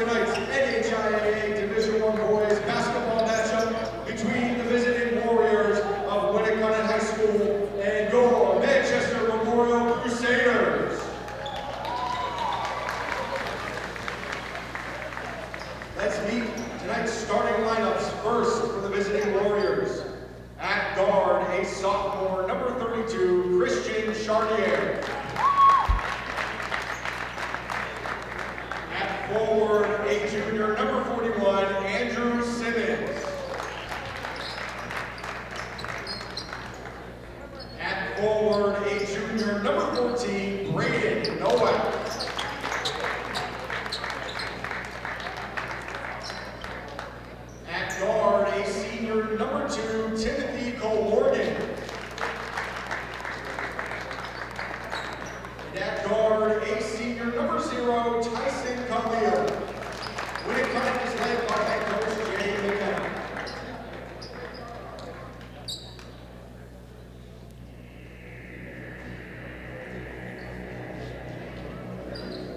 tonight's NHIAA Division I boys basketball matchup between the visiting Warriors of Winnacunnet High School and your Manchester Memorial Crusaders. Let's meet tonight's starting lineups. First for the visiting Warriors. At guard, a sophomore, number 32, Christian Chartier. At forward, a junior, number 41, Andrew Simmons. At forward, a junior, number 14, Braden Nowak. At guard, a senior, number 2, Timothy Cole-Morgan. And at guard, a senior, number 0, Tyson Khalil. Winnacunnet is led by head coach Jay McKenna.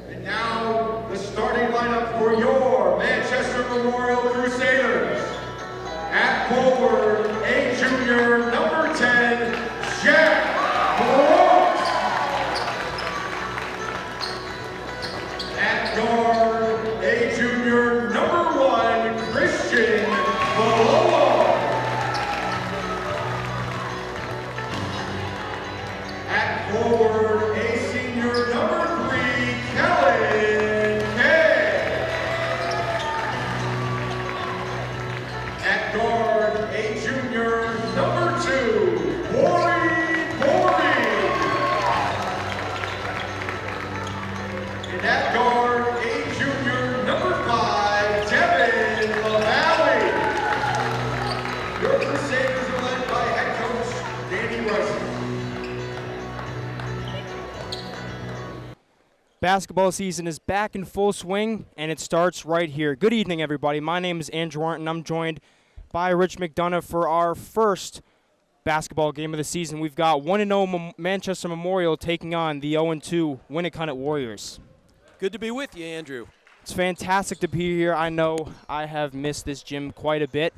And now, the starting lineup for your Manchester Memorial Crusaders. At forward, a junior, number 10, Jack Brooks. At guard, a junior, number 1, Christian Bololo. At forward, a senior, number 3, Kellen Kay. At guard, a junior, number 2, Corey Corey. And at guard, a junior, number 5, Devin LaValle. Your Crusaders are led by head coach Danny Rice. Basketball season is back in full swing, and it starts right here. Good evening, everybody. My name is Andrew Arndt, and I'm joined by Rich McDonough for our first basketball game of the season. We've got 1-0 Manchester Memorial taking on the 0-2 Winnacunnet Warriors. Good to be with you, Andrew. It's fantastic to be here. I know I have missed this gym quite a bit,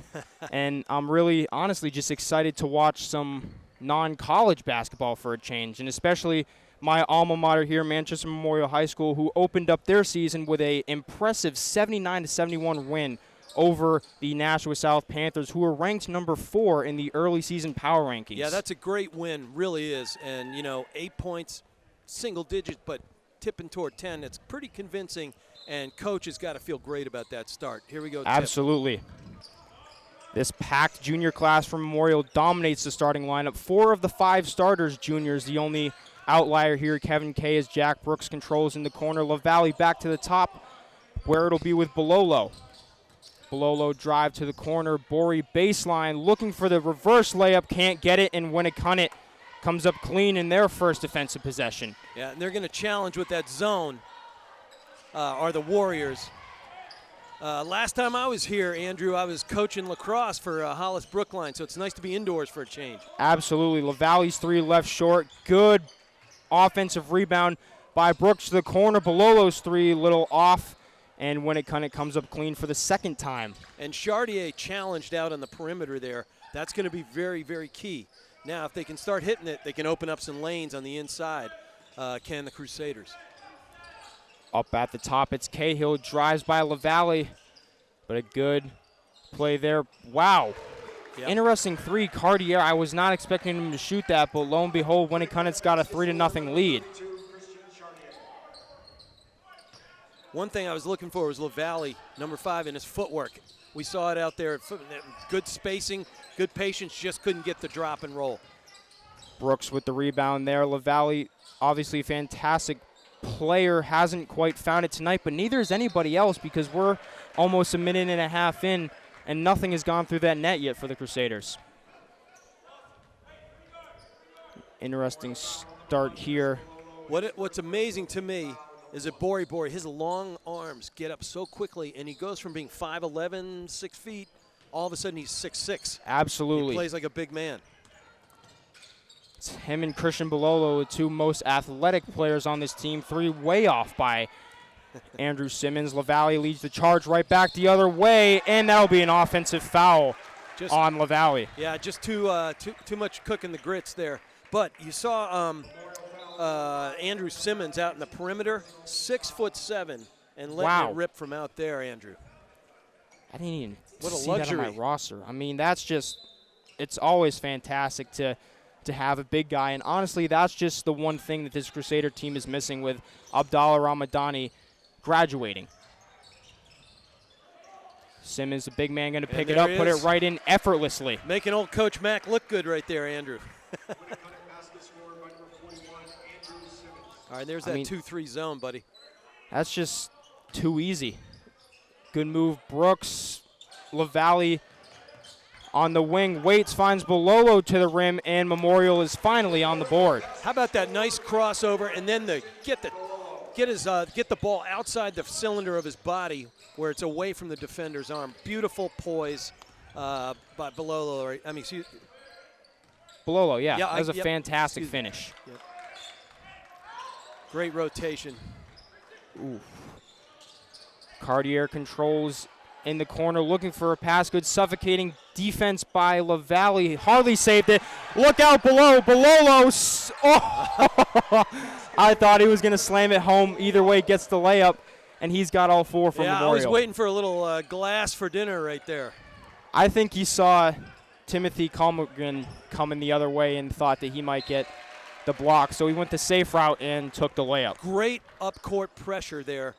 and I'm really, honestly, just excited to watch some non-college basketball for a change, and especially my alma mater here, Manchester Memorial High School, who opened up their season with an impressive 79-71 win over the Nashua South Panthers, who were ranked number 4 in the early season power rankings. Yeah, that's a great win, really is. And, 8 points, single digit, but tipping toward 10. It's pretty convincing, and coach has got to feel great about that start. Here we go, Tip. Absolutely. This packed junior class from Memorial dominates the starting lineup. 4 of the 5 starters, juniors. The only outlier here, Kevin Kay, as Jack Brooks controls in the corner. LaValle back to the top, where it'll be with Bololo. Bololo drive to the corner. Bori baseline, looking for the reverse layup, can't get it, and Winnacunnet comes up clean in their first defensive possession. Yeah, and they're going to challenge with that zone, are the Warriors. Last time I was here, Andrew, I was coaching lacrosse for Hollis Brookline, so it's nice to be indoors for a change. Absolutely. LaValle's 3 left short. Good offensive rebound by Brooks to the corner. Bololo's 3 little off, and Winnacunnet comes up clean for the second time. And Chartier challenged out on the perimeter there. That's going to be very, very key. Now, if they can start hitting it, they can open up some lanes on the inside, can the Crusaders. Up at the top, it's Cahill, drives by LaValle, but a good play there. Wow. Yep. Interesting 3, Cartier. I was not expecting him to shoot that, but lo and behold, Winnacunnet's got a 3-0 lead. One thing I was looking for was LaValle, number 5, in his footwork. We saw it out there. Good spacing, good patience, just couldn't get the drop and roll. Brooks with the rebound there. LaValle, obviously a fantastic player, hasn't quite found it tonight, but neither is anybody else, because we're almost a minute and a half in, and nothing has gone through that net yet for the Crusaders. Interesting start here. What's amazing to me is that Bori, his long arms get up so quickly, and he goes from being 5'11", 6 feet, all of a sudden he's 6'6". Absolutely. He plays like a big man. It's him and Christian Bololo, the 2 most athletic players on this team. 3 way off by Andrew Simmons. LaValle leads the charge right back the other way, and that'll be an offensive foul on LaValle. Yeah, just too much cooking the grits there. But you saw Andrew Simmons out in the perimeter, 6'7", and letting it rip from out there, Andrew. I didn't even what a see luxury. that on my roster. I mean, that's just – it's always fantastic to have a big guy. And honestly, that's just the one thing that this Crusader team is missing with Abdallah Ramadani graduating. Simmons, the big man, going to pick it up, put it right in effortlessly. Making old Coach Mack look good right there, Andrew. All right, there's that 2-3 zone, buddy. That's just too easy. Good move, Brooks. LaValle on the wing, waits, finds Bololo to the rim, and Memorial is finally on the board. How about that nice crossover, and then get the ball outside the cylinder of his body where it's away from the defender's arm. Beautiful poise by Bololo. I mean, excuse Bololo, yeah. That was a fantastic finish. Yep. Great rotation. Ooh. Cartier controls in the corner, looking for a pass. Good suffocating defense by LaValle. Hardly saved it. Look out below. Bololo. Oh! I thought he was going to slam it home. Either way, gets the layup, and he's got all four from Memorial. I was waiting for a little glass for dinner right there. I think he saw Timothy Colmagren coming the other way and thought that he might get the block, so he went the safe route and took the layup. Great up-court pressure there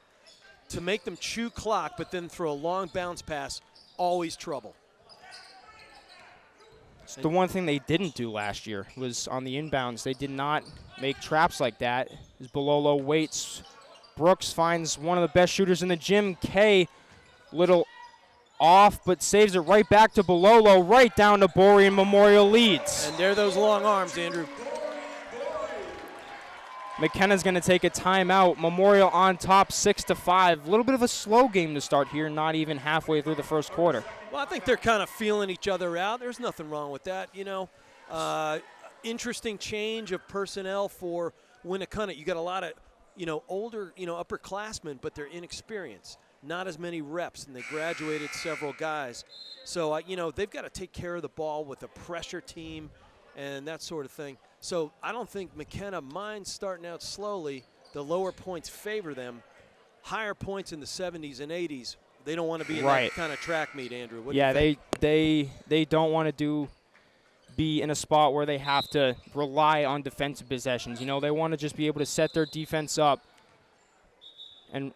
to make them chew clock, but then throw a long bounce pass, always trouble. It's the one thing they didn't do last year was on the inbounds. They did not make traps like that. As Bololo waits, Brooks finds one of the best shooters in the gym, Kay, little off, but saves it right back to Bololo, right down to Borey, and Memorial leads. And there are those long arms, Andrew. McKenna's going to take a timeout. Memorial on top, 6-5. A little bit of a slow game to start here, not even halfway through the first quarter. Well, I think they're kind of feeling each other out. There's nothing wrong with that, you know. Interesting change of personnel for Winnacunnet. You got a lot of, older, upperclassmen, but they're inexperienced. Not as many reps, and they graduated several guys. So, they've got to take care of the ball with a pressure team and that sort of thing. So I don't think McKenna minds starting out slowly. The lower points favor them. Higher points in the 70s and 80s, they don't want to be in that kind of track meet, Andrew. What do you think? they don't want to be in a spot where they have to rely on defensive possessions. They want to just be able to set their defense up. And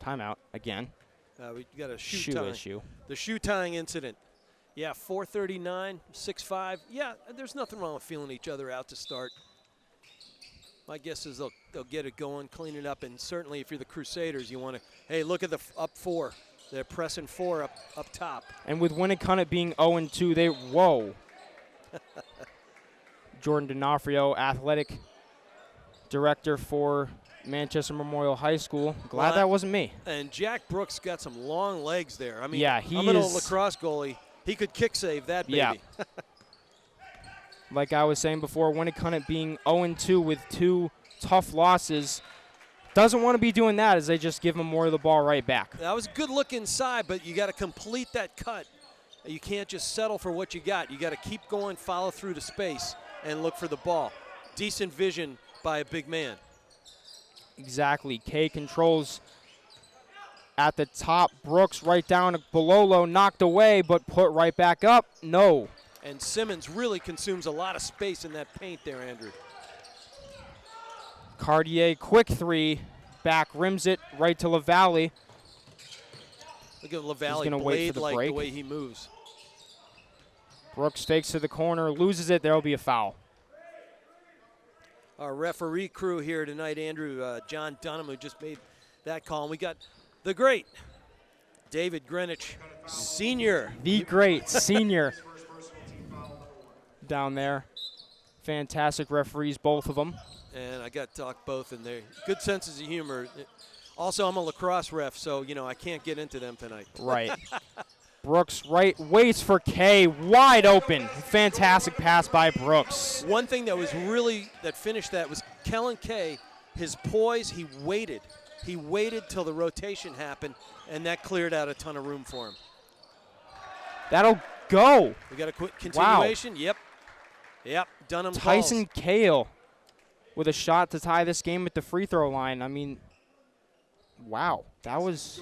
timeout again. We got a shoe issue. The shoe tying incident. Yeah, 4:39, 6-5. Yeah, there's nothing wrong with feeling each other out to start. My guess is they'll get it going, clean it up, and certainly if you're the Crusaders, you want to, hey, look at the up four. They're pressing four up top. And with Winnacunnet being 0-2, whoa. Jordan D'Onofrio, athletic director for Manchester Memorial High School. Glad that wasn't me. And Jack Brooks got some long legs there. I mean, yeah, I'm an old lacrosse goalie. He could kick save that baby. Yeah. Like I was saying before, Winnacunnet being 0-2 with 2 tough losses, doesn't want to be doing that as they just give Memorial the ball right back. That was a good look inside, but you got to complete that cut. You can't just settle for what you got. You got to keep going, follow through to space, and look for the ball. Decent vision by a big man. Exactly. Kay controls at the top. Brooks right down to Bololo, knocked away, but put right back up. No. And Simmons really consumes a lot of space in that paint there, Andrew. Cartier, quick three, back rims it right to LaValle. Look at LaValle, blade-like the way he moves. Brooks takes to the corner, loses it. There'll be a foul. Our referee crew here tonight, Andrew, John Dunham, who just made that call. And we got the great David Greenwich, senior. The great senior down there. Fantastic referees, both of them. And I got to talk both in there. Good senses of humor. Also, I'm a lacrosse ref, so, I can't get into them tonight. Right. Brooks waits for Kay, wide open. Fantastic pass by Brooks. One thing that finished that was Kellen Kay. His poise, he waited. He waited till the rotation happened, and that cleared out a ton of room for him. That'll go. We got a quick continuation. Wow. Yep. Dunham Tyson calls. Cahill with a shot to tie this game at the free throw line. I mean, wow. That was...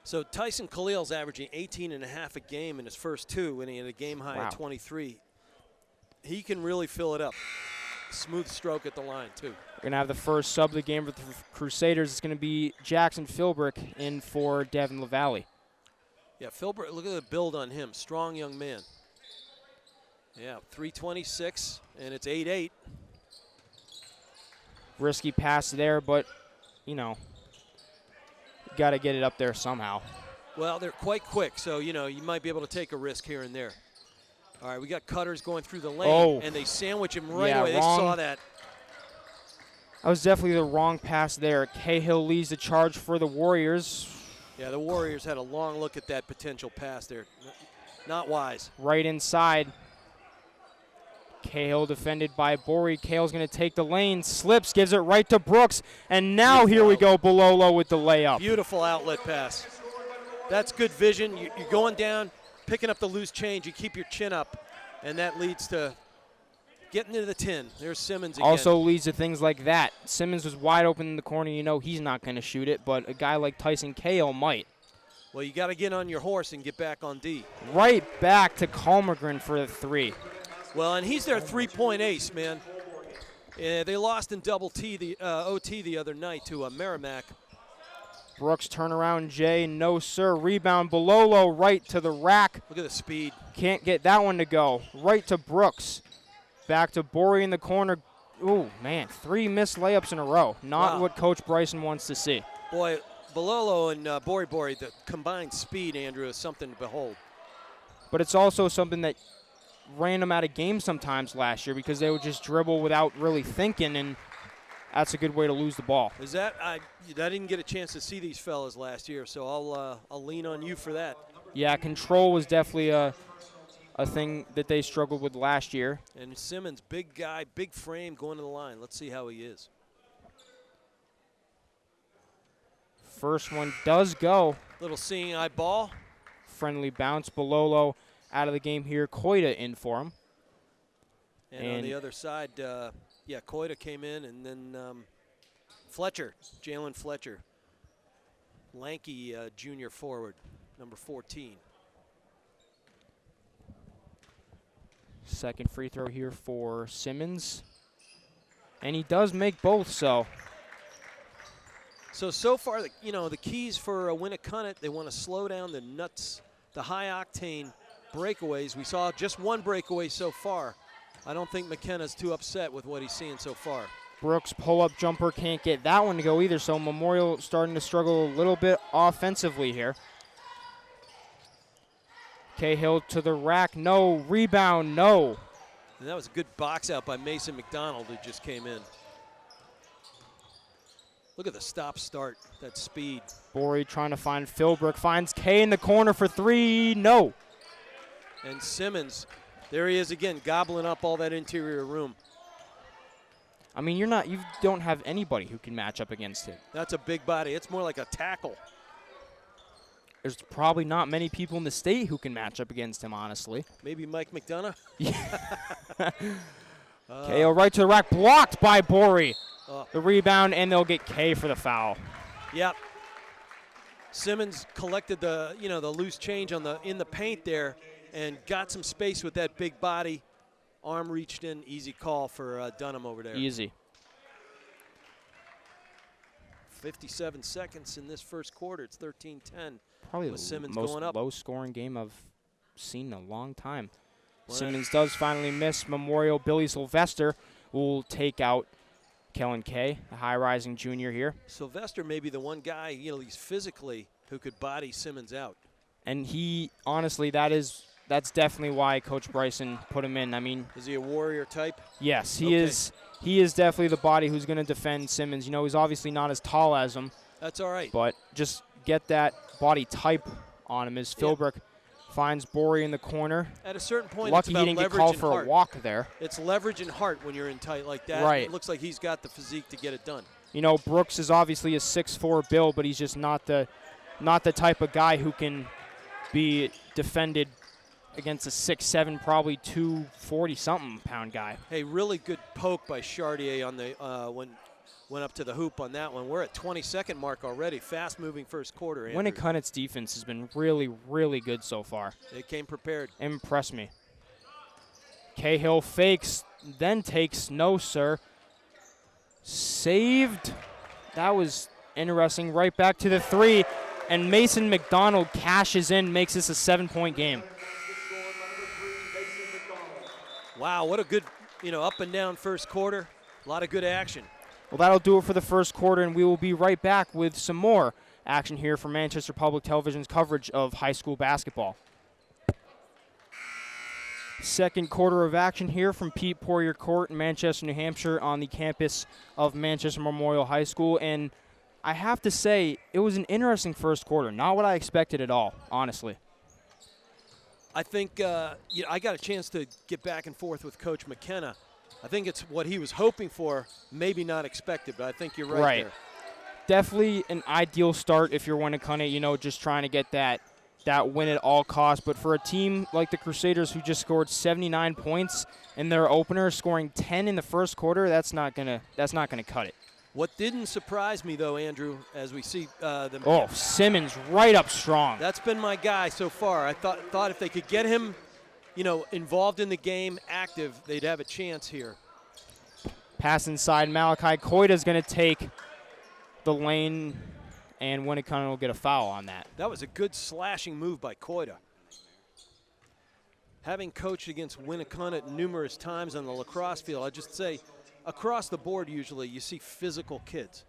So Tyson Khalil's averaging 18.5 a game in his first two, and he had a game high Wow. at 23. He can really fill it up. Smooth stroke at the line, too. We're going to have the first sub of the game for the Crusaders. It's going to be Jackson Philbrick in for Devin LaValle. Yeah, Philbrick, look at the build on him. Strong young man. Yeah, 326, and it's 8-8. Risky pass there, but, you know, got to get it up there somehow. Well, they're quite quick, so, you know, you might be able to take a risk here and there. All right, we got Cutters going through the lane, and they sandwich him right away. They saw that. That was definitely the wrong pass there. Cahill leads the charge for the Warriors. Yeah, the Warriors had a long look at that potential pass there. Not wise. Right inside. Cahill defended by Borey. Cahill's going to take the lane, slips, gives it right to Brooks, and now here we go, Bololo with the layup. Beautiful outlet pass. That's good vision. You're going down, picking up the loose change. You keep your chin up, and that leads to getting into the 10. There's Simmons again. Also leads to things like that. Simmons was wide open in the corner. You know he's not going to shoot it, but a guy like Tyson Cahill might. Well, you got to get on your horse and get back on D. Right back to Kalmegren for the three. Well, and he's their three-point ace, man. They lost in OT the other night to Merrimack. Brooks turnaround, Jay, no sir. Rebound, Bololo right to the rack. Look at the speed. Can't get that one to go. Right to Brooks. Back to Borey in the corner. Ooh, man, 3 missed layups in a row. Not what Coach Bryson wants to see. Boy, Bololo and Borey, the combined speed, Andrew, is something to behold. But it's also something that ran them out of games sometimes last year because they would just dribble without really thinking, and that's a good way to lose the ball. Is that I didn't get a chance to see these fellas last year, so I'll lean on you for that. Yeah, control was definitely a thing that they struggled with last year. And Simmons, big guy, big frame, going to the line. Let's see how he is. First one does go. Little seeing eye ball. Friendly bounce. Bololo out of the game here. Koita in for him. And on the other side, Koita came in, and then Fletcher, Jalen Fletcher, lanky junior forward, number 14. Second free throw here for Simmons. And he does make both, so. So far, the keys for Winnacunnet, they want to slow down the nuts, the high-octane breakaways. We saw just one breakaway so far. I don't think McKenna's too upset with what he's seeing so far. Brooks pull-up jumper can't get that one to go either, so Memorial starting to struggle a little bit offensively here. Cahill to the rack, no. Rebound, no. And that was a good box out by Mason McDonald who just came in. Look at the stop-start, that speed. Borey trying to find Philbrick, finds Kay in the corner for three, no. And Simmons, there he is again, gobbling up all that interior room. I mean, you don't have anybody who can match up against him. That's a big body. It's more like a tackle. There's probably not many people in the state who can match up against him, honestly. Maybe Mike McDonough? KO right to the rack, blocked by Borey. The rebound, and they'll get K for the foul. Yep. Simmons collected the loose change in the paint there and got some space with that big body. Arm reached in, easy call for Dunham over there. Easy. 57 seconds in this first quarter. It's 13-10. Probably with Simmons the most going up. low-scoring game I've seen in a long time. Simmons does finally miss. Memorial Billy Sylvester will take out Kellen Kay, the high-rising junior here. Sylvester may be the one guy, at least physically, who could body Simmons out. And he, honestly, that's definitely why Coach Bryson put him in. I mean, is he a warrior type? Yes, he is. He is definitely the body who's going to defend Simmons. He's obviously not as tall as him. That's all right. But just get that body type on him. As Philbrick Finds Bory in the corner. At a certain point, Lucky it's he about didn't get leverage called and for heart. a walk there. It's leverage and heart when you're in tight like that. Right. It looks like he's got the physique to get it done. You know, Brooks is obviously a 6'4" build, but he's just not the type of guy who can be defended against a 6'7", probably 240-something pound guy. Hey, really good poke by Chartier on the went up to the hoop on that one. We're at 22nd mark already. Fast-moving first quarter. Winnacunnet's defense has been really, really good so far. They came prepared. Impressed me. Cahill fakes, then takes, no, sir. Saved. That was interesting. Right back to the 3, and Mason McDonald cashes in, makes this a 7-point game. Wow, what a good, up and down first quarter. A lot of good action. Well, that'll do it for the first quarter, and we will be right back with some more action here for Manchester Public Television's coverage of high school basketball. Second quarter of action here from Pete Poirier Court in Manchester, New Hampshire on the campus of Manchester Memorial High School. And I have to say, it was an interesting first quarter. Not what I expected at all, honestly. I think I got a chance to get back and forth with Coach McKenna. I think it's what he was hoping for, maybe not expected, but I think you're right there. Definitely an ideal start if you're Winnacunnet, just trying to get that win at all costs. But for a team like the Crusaders who just scored 79 points in their opener, scoring 10 in the first quarter, that's not gonna cut it. What didn't surprise me, though, Andrew, as we see Simmons right up strong. That's been my guy so far. I thought if they could get him, involved in the game, active, they'd have a chance here. Pass inside. Malachi Koita's going to take the lane, and Winnacunnet will get a foul on that. That was a good slashing move by Koita. Having coached against Winnacunnet numerous times on the lacrosse field, I'd just say across the board usually you see physical kids.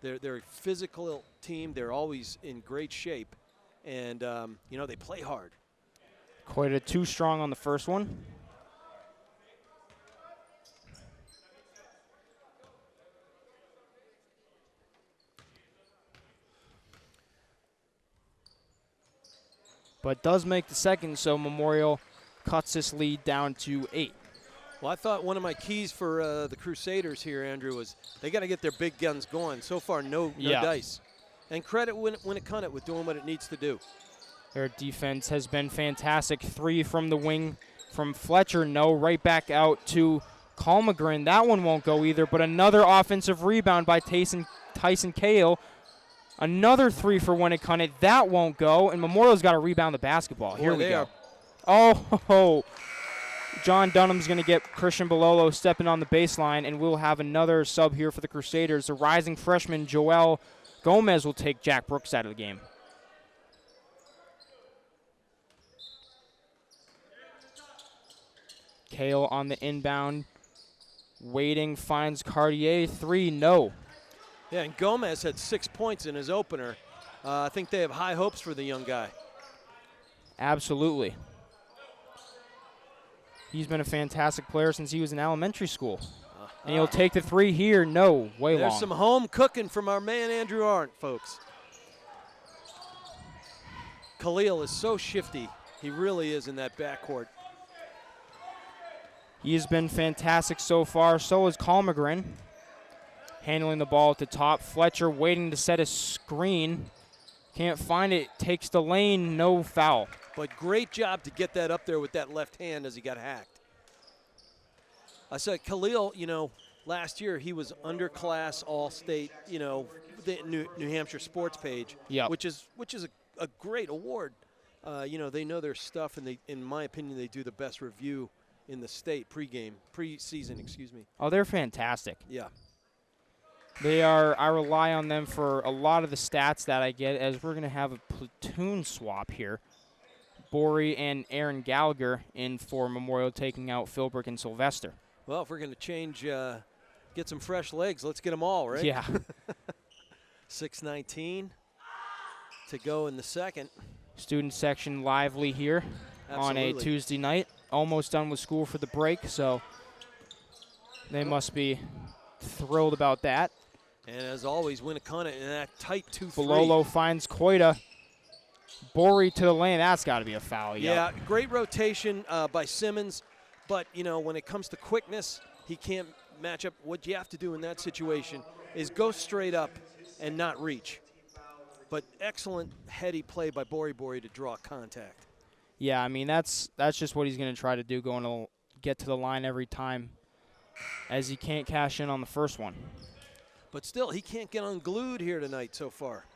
They're a physical team. They're always in great shape, and, they play hard. Koita too strong on the first one. But does make the second, so Memorial cuts this lead down to 8. Well, I thought one of my keys for the Crusaders here, Andrew, was they got to get their big guns going. So far, no dice. And credit Winnacunnet with doing what it needs to do. Their defense has been fantastic. 3 from the wing from Fletcher. No, right back out to Kalmagren. That one won't go either, but another offensive rebound by Tyson Cahill. Another 3 for Winnacunnet. That won't go, and Memorial's got to rebound the basketball. Here we go. Oh, John Dunham's going to get Christian Bololo stepping on the baseline, and we'll have another sub here for the Crusaders. The rising freshman, Joel Gomez, will take Jack Brooks out of the game. Cahill on the inbound. Waiting, finds Cartier. 3, no. Yeah, and Gomez had 6 points in his opener. I think they have high hopes for the young guy. Absolutely. He's been a fantastic player since he was in elementary school. And he'll take the 3 here. No, way long. There's some home cooking from our man Andrew Arndt, folks. Khalil is so shifty. He really is in that backcourt. He has been fantastic so far. So is Kalmagren. Handling the ball at the top. Fletcher waiting to set a screen. Can't find it. Takes the lane. No foul. But great job to get that up there with that left hand as he got hacked. I said Khalil, last year he was underclass All-State, the New Hampshire sports page, which is a great award. They know their stuff, and in my opinion, they do the best review in the state preseason, excuse me. Oh, they're fantastic. Yeah. I rely on them for a lot of the stats that I get, as we're going to have a platoon swap here. Bory and Aaron Gallagher in for Memorial, taking out Philbrick and Sylvester. Well, if we're going to change, get some fresh legs, let's get them all, right? Yeah. 6:19 to go in the second. Student section lively here. Absolutely. On a Tuesday night. Almost done with school for the break, so they must be thrilled about that. And as always, Winnacunnet in that tight 2-3. Bololo finds Koita. Borey to the lane. That's got to be a foul. Yeah, great rotation by Simmons. But, you know, when it comes to quickness, he can't match up. What you have to do in that situation is go straight up and not reach. But excellent heady play by Borey to draw contact. Yeah, I mean, that's just what he's going to try to do, going to get to the line every time, as he can't cash in on the first one. But still, he can't get unglued here tonight so far.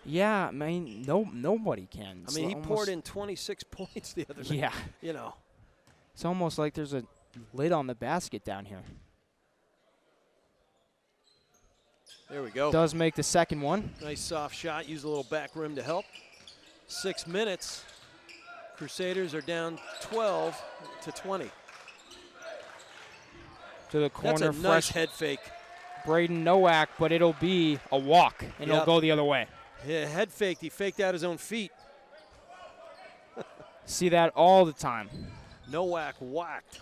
Yeah, I mean, nobody can. I mean, he poured in 26 points the other night. Yeah. You know. It's almost like there's a lid on the basket down here. There we go. Does make the second one. Nice soft shot. Use a little back rim to help. 6 minutes. Crusaders are down 12 to 20. To the corner. That's a nice head fake. Braden Nowak, but it'll be a walk, and it'll go the other way. Yeah, head faked. He faked out his own feet. See that all the time. Nowak walked.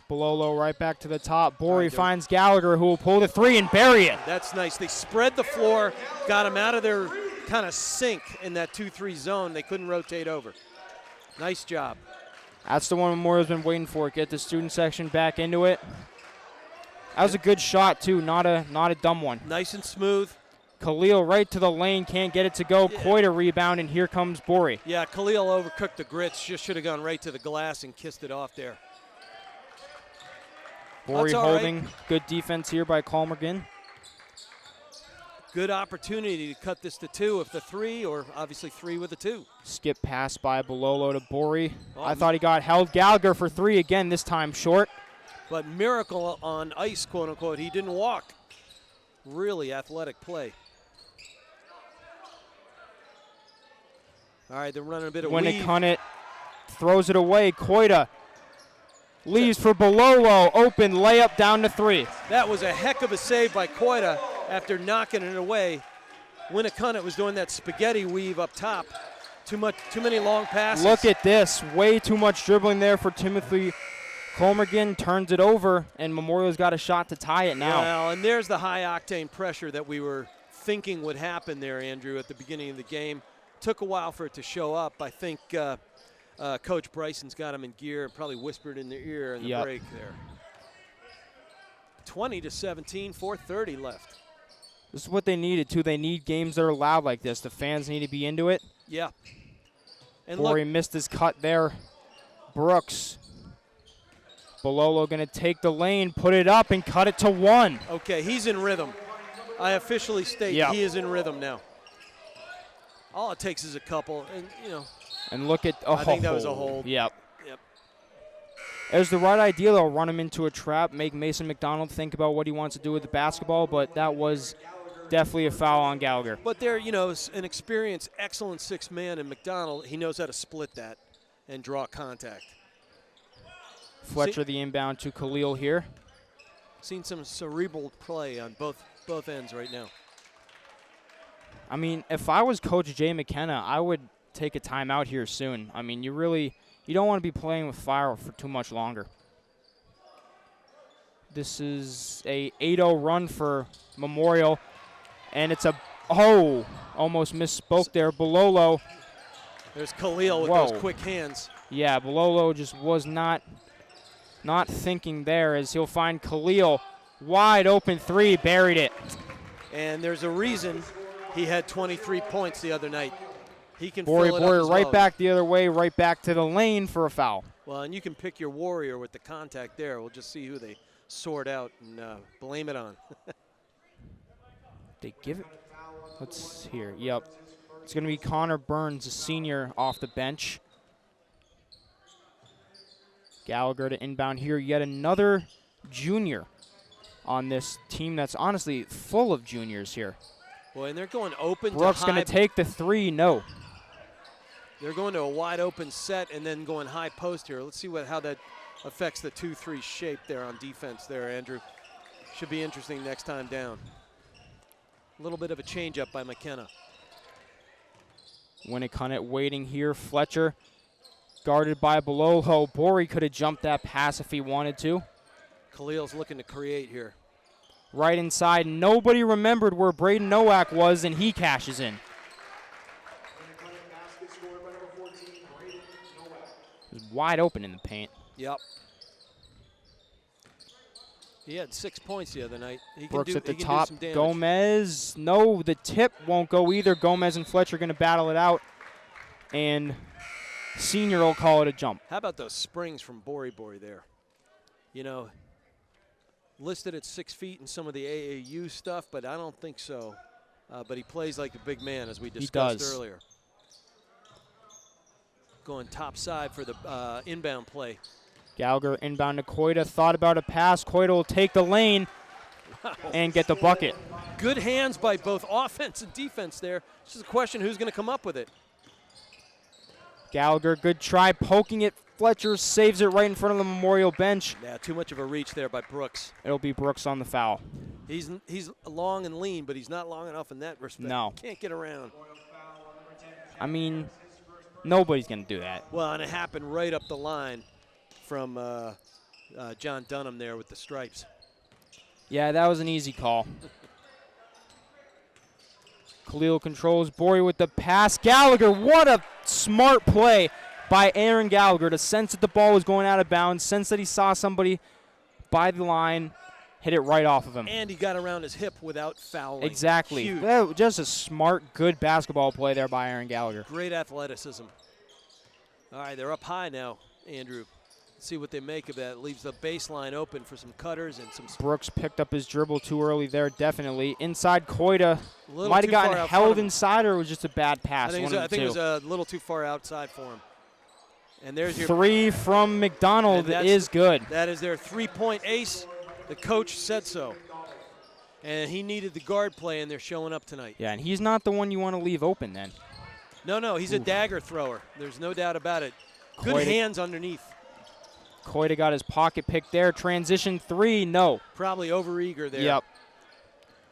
Bololo right back to the top. Borey finds Gallagher, who will pull the three and bury it. That's nice. They spread the floor, got him out of their kind of sink in that 2-3 zone. They couldn't rotate over. Nice job. That's the one Memorial's been waiting for. Get the student section back into it. That was a good shot, too. Not a dumb one. Nice and smooth. Khalil right to the lane, can't get it to go. Koida rebound, and here comes Borey. Yeah, Khalil overcooked the grits. Just should have gone right to the glass and kissed it off there. Borey holding. Good defense here by Colmergan. Good opportunity to cut this to 2 with the 3, or obviously 3 with the 2. Skip pass by Bololo to Borey. I thought he got held. Gallagher for 3 again, this time short. But miracle on ice, quote unquote. He didn't walk. Really athletic play. All right, they're running a bit of weave. Winnacunnet throws it away. Koida leaves for Bololo. Open layup down to 3. That was a heck of a save by Koida after knocking it away. Winnacunnet was doing that spaghetti weave up top. Too many long passes. Look at this. Way too much dribbling there for Timothy Colmergan. Turns it over, and Memorial's got a shot to tie it now. Well, and there's the high-octane pressure that we were thinking would happen there, Andrew, at the beginning of the game. Took a while for it to show up. I think Coach Bryson's got him in gear and probably whispered in their ear in the break there. 20-17, 4:30 left. This is what they needed, too. They need games that are loud like this. The fans need to be into it. Yeah. And Borey missed his cut there. Brooks. Bololo going to take the lane, put it up, and cut it to 1. Okay, he's in rhythm. I officially state he is in rhythm now. All it takes is a couple, and, you know. And look at, I think that was a hold. Yep. It was the right idea, though. Run him into a trap, make Mason McDonald think about what he wants to do with the basketball, but that was definitely a foul on Gallagher. But there, you know, an experienced, excellent 6-man in McDonald. He knows how to split that and draw contact. Fletcher the inbound to Khalil here. Seen some cerebral play on both ends right now. I mean, if I was Coach Jay McKenna, I would take a timeout here soon. I mean, you don't want to be playing with fire for too much longer. This is a 8-0 run for Memorial, and it's almost misspoke there. Bololo. There's Khalil with those quick hands. Yeah, Bololo just was not thinking there, as he'll find Khalil. Wide open 3, buried it. And there's a reason he had 23 points the other night. He can Borey fill it up as right well. back the other way, right back to the lane for a foul. Well, and you can pick your warrior with the contact there. We'll just see who they sort out and blame it on. They give it. Let's hear. Yep. It's going to be Connor Burns, a senior, off the bench. Gallagher to inbound here. Yet another junior on this team that's honestly full of juniors here. Boy, and they're going open. Brooks going to take the 3. No. They're going to a wide open set and then going high post here. Let's see how that affects the 2-3 shape there on defense there, Andrew. Should be interesting next time down. A little bit of a change-up by McKenna. Winnacunnet waiting here. Fletcher guarded by Bololo. Borey could have jumped that pass if he wanted to. Khalil's looking to create here. Right inside. Nobody remembered where Braden Nowak was, and he cashes in. was wide open in the paint. Yep. He had 6 points the other night. Brooks at the he can top. do some damage. Gomez. No, the tip won't go either. Gomez and Fletcher going to battle it out. And Senior will call it a jump. How about those springs from Bori there? You know, listed at 6 feet in some of the AAU stuff, but I don't think so. But he plays like a big man, as we discussed earlier. Going top side for the inbound play. Gallagher inbound to Koida. Thought about a pass. Koida will take the lane and get the bucket. Good hands by both offense and defense there. It's just a question who's going to come up with it. Gallagher, good try, poking it. Fletcher saves it right in front of the Memorial bench. Yeah, too much of a reach there by Brooks. It'll be Brooks on the foul. He's long and lean, but he's not long enough in that respect. No. Can't get around. I mean, nobody's going to do that. Well, and it happened right up the line from John Dunham there with the stripes. Yeah, that was an easy call. Khalil controls. Bori with the pass. Gallagher, what a smart play by Aaron Gallagher to sense that the ball was going out of bounds, sense that he saw somebody by the line, hit it right off of him. And he got around his hip without fouling. Exactly. Huge. Well, just a smart, good basketball play there by Aaron Gallagher. Great athleticism. All right, they're up high now, Andrew. Let's see what they make of that. Leaves the baseline open for some cutters and some. Brooks picked up his dribble too early there, definitely. Inside Koida. Little Might too have far gotten out held front of him. inside, or it was just a bad pass. I think it was a little too far outside for him. And there's your three from McDonald is good. That is their three-point ace. The coach said so. And he needed the guard play, and they're showing up tonight. Yeah, and he's not the one you want to leave open then. No, he's a dagger thrower. There's no doubt about it. Good hands underneath. Koida got his pocket picked there. Transition three, no. Probably overeager there. Yep.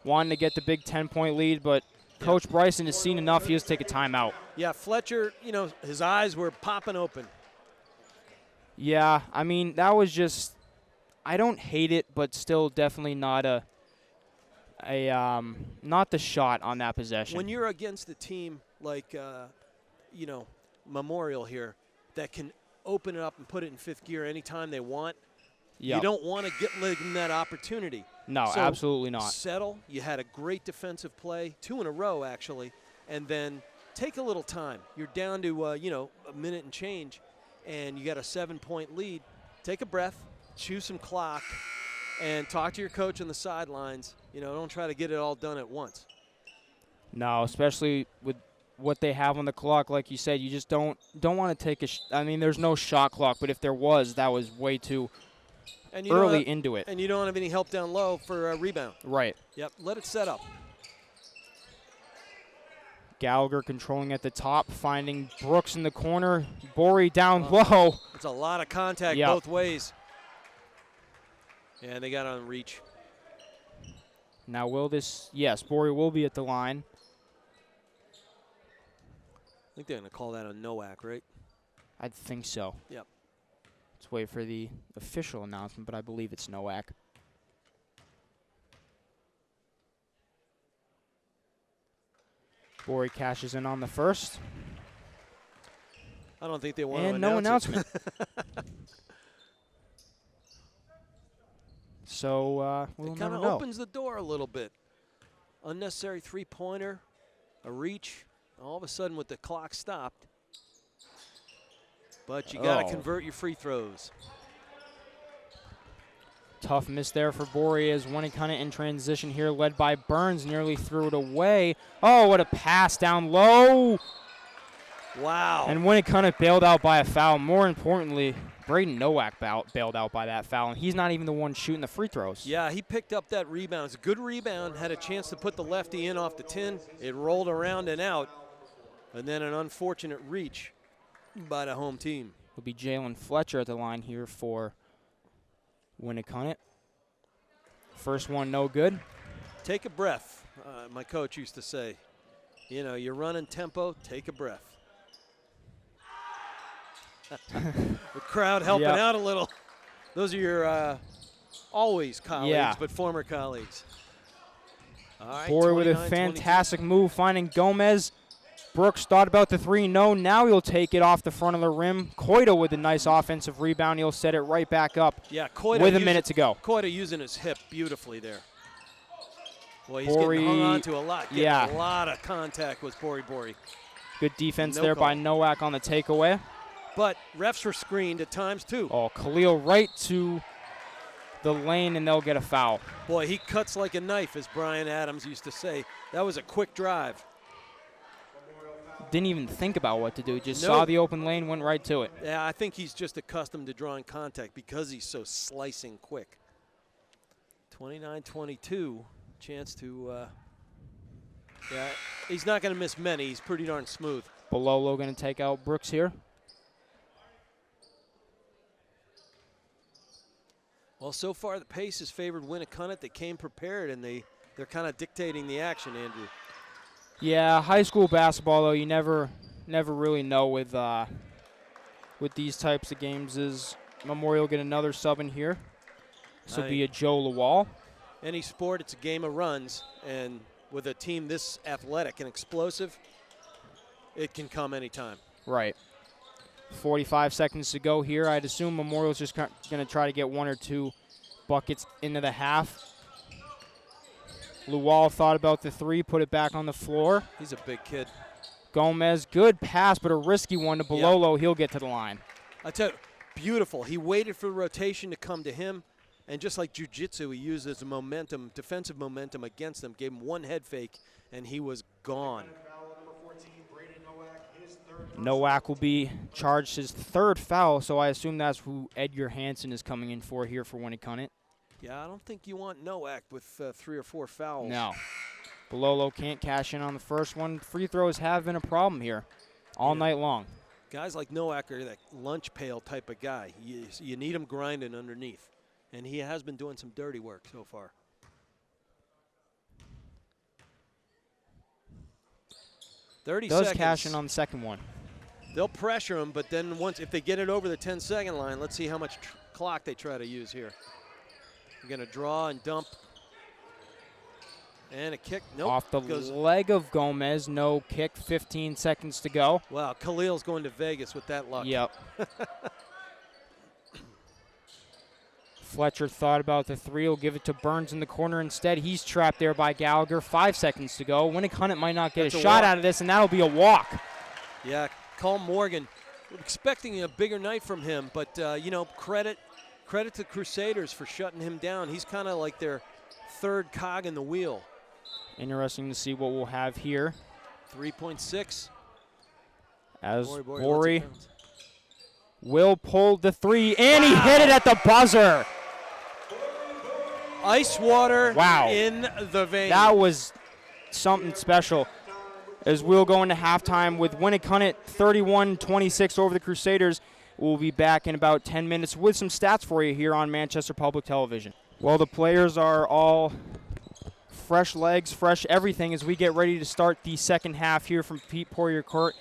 Wanting to get the big 10-point lead, but Coach Bryson has seen enough. He has to take a timeout. Yeah, Fletcher, his eyes were popping open. Yeah, I mean, that was just, I don't hate it, but still definitely not not the shot on that possession. When you're against a team like, Memorial here that can open it up and put it in fifth gear anytime they want, you don't want to give them that opportunity. No, so absolutely not. Settle. You had a great defensive play, 2 in a row actually, and then take a little time. You're down to, a minute and change, and you got a 7-point lead. Take a breath, chew some clock, and talk to your coach on the sidelines. Don't try to get it all done at once. No, especially with what they have on the clock. Like you said, you just don't want to take I mean, there's no shot clock, but if there was, that was way too early into it. And you don't have any help down low for a rebound. Right. Yep, let it set up. Gallagher controlling at the top, finding Brooks in the corner. Bori down low. It's a lot of contact both ways. Yeah, they got on reach. Now yes, Bori will be at the line. I think they're going to call that a NOAC, right? I think so. Yep. Let's wait for the official announcement, but I believe it's NOAC. Bori cashes in on the first. I don't think they want to and announce no announcement. So we'll it never kind know. of opens the door a little bit. Unnecessary three-pointer, a reach. All of a sudden, with the clock stopped. But you got to convert your free throws. Tough miss there for Bori as Winnacunnet in transition here, led by Burns, nearly threw it away. Oh, what a pass down low. Wow. And Winnacunnet bailed out by a foul. More importantly, Braden Nowak bailed out by that foul, and he's not even the one shooting the free throws. Yeah, he picked up that rebound. It's a good rebound, had a chance to put the lefty in off the tin. It rolled around and out, and then an unfortunate reach by the home team. It'll be Jalen Fletcher at the line here for Winnacunnet. First one, no good. Take a breath, my coach used to say. You're running tempo, take a breath. The crowd helping out a little. Those are your always colleagues, but former colleagues. All right, Bori with a fantastic move, finding Gomez. Brooks thought about the three. No, now he'll take it off the front of the rim. Coita with a nice offensive rebound. He'll set it right back up with a minute to go. Coita using his hip beautifully there. Boy, he's getting hung on to a lot. Getting a lot of contact with Bori. Good defense there by Nowak on the takeaway. But refs were screened at times, too. Oh, Khalil right to the lane, and they'll get a foul. Boy, he cuts like a knife, as Brian Adams used to say. That was a quick drive. Didn't even think about what to do. Just saw the open lane, went right to it. Yeah, I think he's just accustomed to drawing contact because he's so slicing quick. 29-22, chance to, yeah, he's not going to miss many. He's pretty darn smooth. Bololo going to take out Brooks here. Well, so far the pace has favored Winnacunnet. They came prepared, and they're kind of dictating the action, Andrew. Yeah, high school basketball, though, you never really know with these types of games. Is Memorial get another sub in here? This will be a Joe Lawal. Any sport, it's a game of runs, and with a team this athletic and explosive, it can come anytime. Right. 45 seconds to go here. I'd assume Memorial's just going to try to get one or two buckets into the half. Luwal thought about the three, put it back on the floor. He's a big kid. Gomez, good pass, but a risky one to Bololo. Yep. He'll get to the line. I tell you, beautiful. He waited for the rotation to come to him, and just like jiu-jitsu, he used as a momentum, defensive momentum against them, gave him one head fake, and he was gone. Nowak will be charged his third foul, so I assume that's who Edgar Hansen is coming in for here for Winnacunnet. Yeah, I don't think you want Nowak with 3 or 4 fouls. No. Bololo can't cash in on the first one. Free throws have been a problem here all night long. Guys like Nowak are that lunch pail type of guy. You need him grinding underneath, and he has been doing some dirty work so far. Does cash in on the second one. They'll pressure him, but then if they get it over the 10-second line, let's see how much clock they try to use here. You're going to draw and dump. And a kick. Nope. Off the leg of Gomez. No kick. 15 seconds to go. Wow, Khalil's going to Vegas with that luck. Yep. Fletcher thought about the three. He'll give it to Burns in the corner instead. He's trapped there by Gallagher. 5 seconds to go. Winnacunnet might not get a shot out of this, and that'll be a walk. Yeah, Colm Morgan. We're expecting a bigger night from him, but, you know, credit to Crusaders for shutting him down. He's kind of like their third cog in the wheel. Interesting to see what we'll have here. 3.6. As Bori will pull the three, and he hit it at the buzzer. Ice water in the vein. That was something special. As we'll go into halftime with Winnacunnet 31-26 over the Crusaders. We'll be back in about 10 minutes with some stats for you here on Manchester Public Television. Well, the players are all fresh legs, fresh everything as we get ready to start the second half here from Pete Poirier Court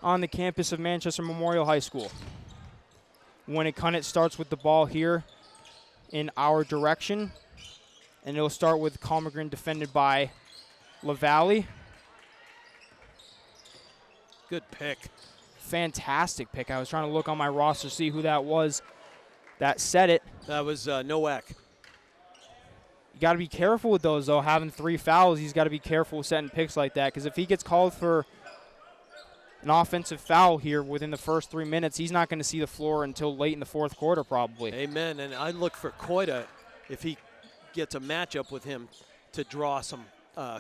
on the campus of Manchester Memorial High School. Winnacunnet starts with the ball here in our direction, and it'll start with Calmagren defended by LaValle. Good pick. Fantastic pick. I was trying to look on my roster to see who that was that said it. That was Nowak. You got to be careful with those, though. Having 3 fouls, he's got to be careful with setting picks like that, because if he gets called for an offensive foul here within the first 3 minutes, he's not going to see the floor until late in the fourth quarter probably. Amen, and I look for Coita, if he gets a matchup with him, to draw some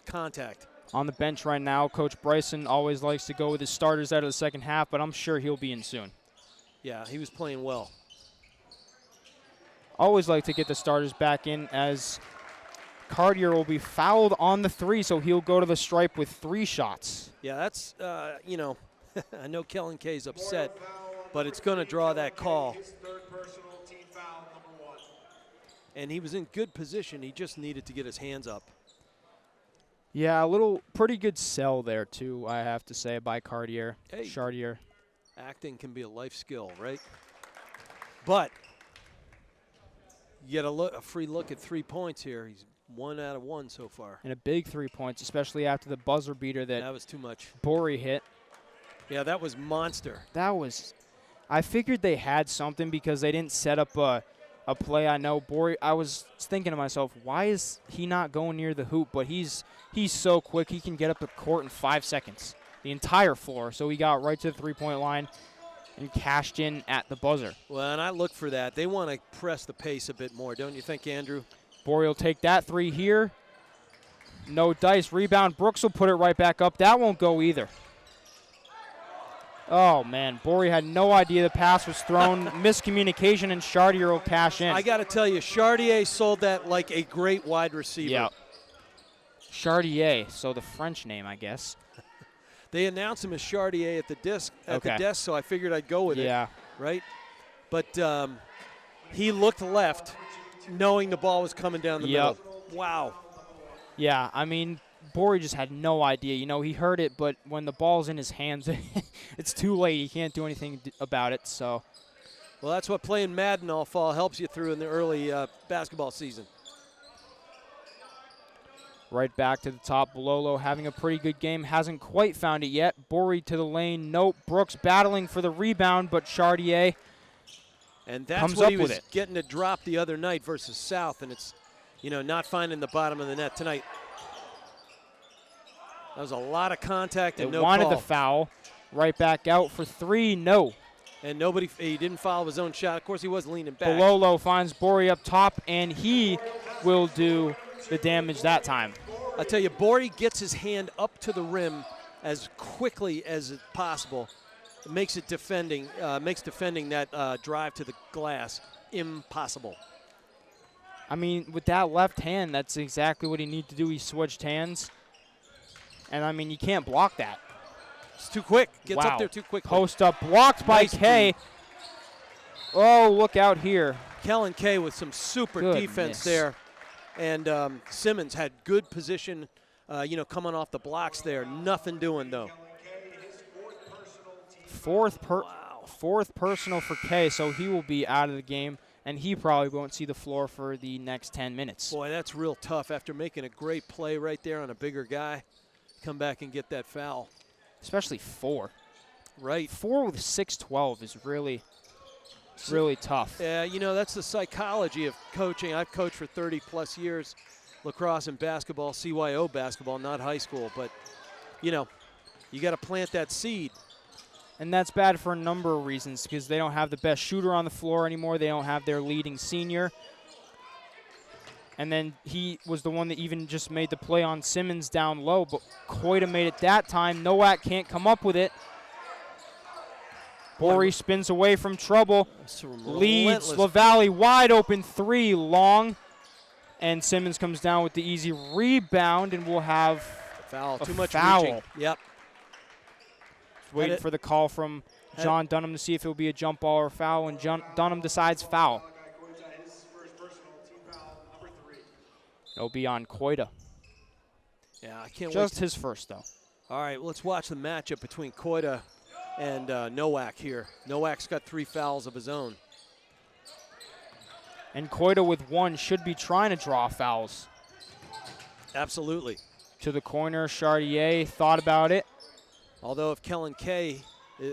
contact. On the bench right now, Coach Bryson always likes to go with his starters out of the second half, but I'm sure he'll be in soon. Yeah, he was playing well. Always like to get the starters back in, as Cartier will be fouled on the three, so he'll go to the stripe with 3 shots. Yeah, that's, you know, I know Kellen Kay's upset, but it's going to draw that call. And he was in good position. He just needed to get his hands up. Yeah, pretty good sell there, too, I have to say, by Cartier. Hey, Chartier. Acting can be a life skill, right? But you get a free look at 3 points here. He's 1 out of 1 so far. And a big 3 points, especially after the buzzer beater That was too much. Bori hit. Yeah, that was monster. That was, I figured they had something because they didn't set up a play. I know Bori, I was thinking to myself, why is he not going near the hoop? But he's so quick, he can get up the court in 5 seconds, the entire floor. So he got right to the 3-point line and cashed in at the buzzer. Well, and I look for that. They want to press the pace a bit more, don't you think, Andrew? Bori will take that 3 here. No dice. Rebound. Brooks will put it right back up. That won't go either. Oh, man. Bori had no idea the pass was thrown. Miscommunication, and Chartier will cash in. I got to tell you, Chartier sold that like a great wide receiver. Yeah. Chartier, so the French name, I guess. They announced him as Chartier at the desk, so I figured I'd go with it. Yeah. Right? But he looked left, knowing the ball was coming down the middle. Wow. Yeah, I mean, Bori just had no idea. You know, he heard it, but when the ball's in his hands, it's too late. He can't do anything about it. So, well, that's what playing Madden all fall helps you through in the early basketball season. Right back to the top. Bololo having a pretty good game. Hasn't quite found it yet. Bori to the lane. Nope. Brooks battling for the rebound, but Chartier and that's comes what up he with was it. Getting to drop the other night versus South, and it's, you know, not finding the bottom of the net tonight. That was a lot of contact and no call. Wanted the foul. Right back out for 3. No. And he didn't foul his own shot. Of course, he was leaning back. Bololo finds Bori up top, and he will do the damage that time. I tell you, Bori gets his hand up to the rim as quickly as possible. It makes defending that drive to the glass impossible. I mean, with that left hand, that's exactly what he needed to do. He switched hands. And, I mean, you can't block that. It's too quick. Gets Wow. up there too quickly. Post up blocked by Nice Kay. Oh, look out here. Kellen Kay with some super Good defense miss. there. And Simmons had good position, coming off the blocks there. Nothing doing, though. Fourth personal for Kay, so he will be out of the game, and he probably won't see the floor for the next 10 minutes. Boy, that's real tough after making a great play right there on a bigger guy. Come back and get that foul. Especially 4. Right. 4 with 6'12" is really tough. Yeah, that's the psychology of coaching. I've coached for 30-plus years, lacrosse and basketball, CYO basketball, not high school. But, you got to plant that seed. And that's bad for a number of reasons because they don't have the best shooter on the floor anymore. They don't have their leading senior. And then he was the one that even just made the play on Simmons down low, but Koita made it that time. Nowak can't come up with it. Bori spins away from trouble. Leads LaValle wide open 3 long. And Simmons comes down with the easy rebound, and we'll have foul. a Too much foul. reaching. Yep. Waiting for the call from John Dunham to see if it will be a jump ball or foul, and Dunham decides foul. It'll be on Koita. Yeah, I can't wait. Just his first, though. All right, let's watch the matchup between Koita and Nowak here. Nowak's got 3 fouls of his own. And Koita with 1 should be trying to draw fouls. Absolutely. To the corner, Chartier thought about it. Although if Kellen Kay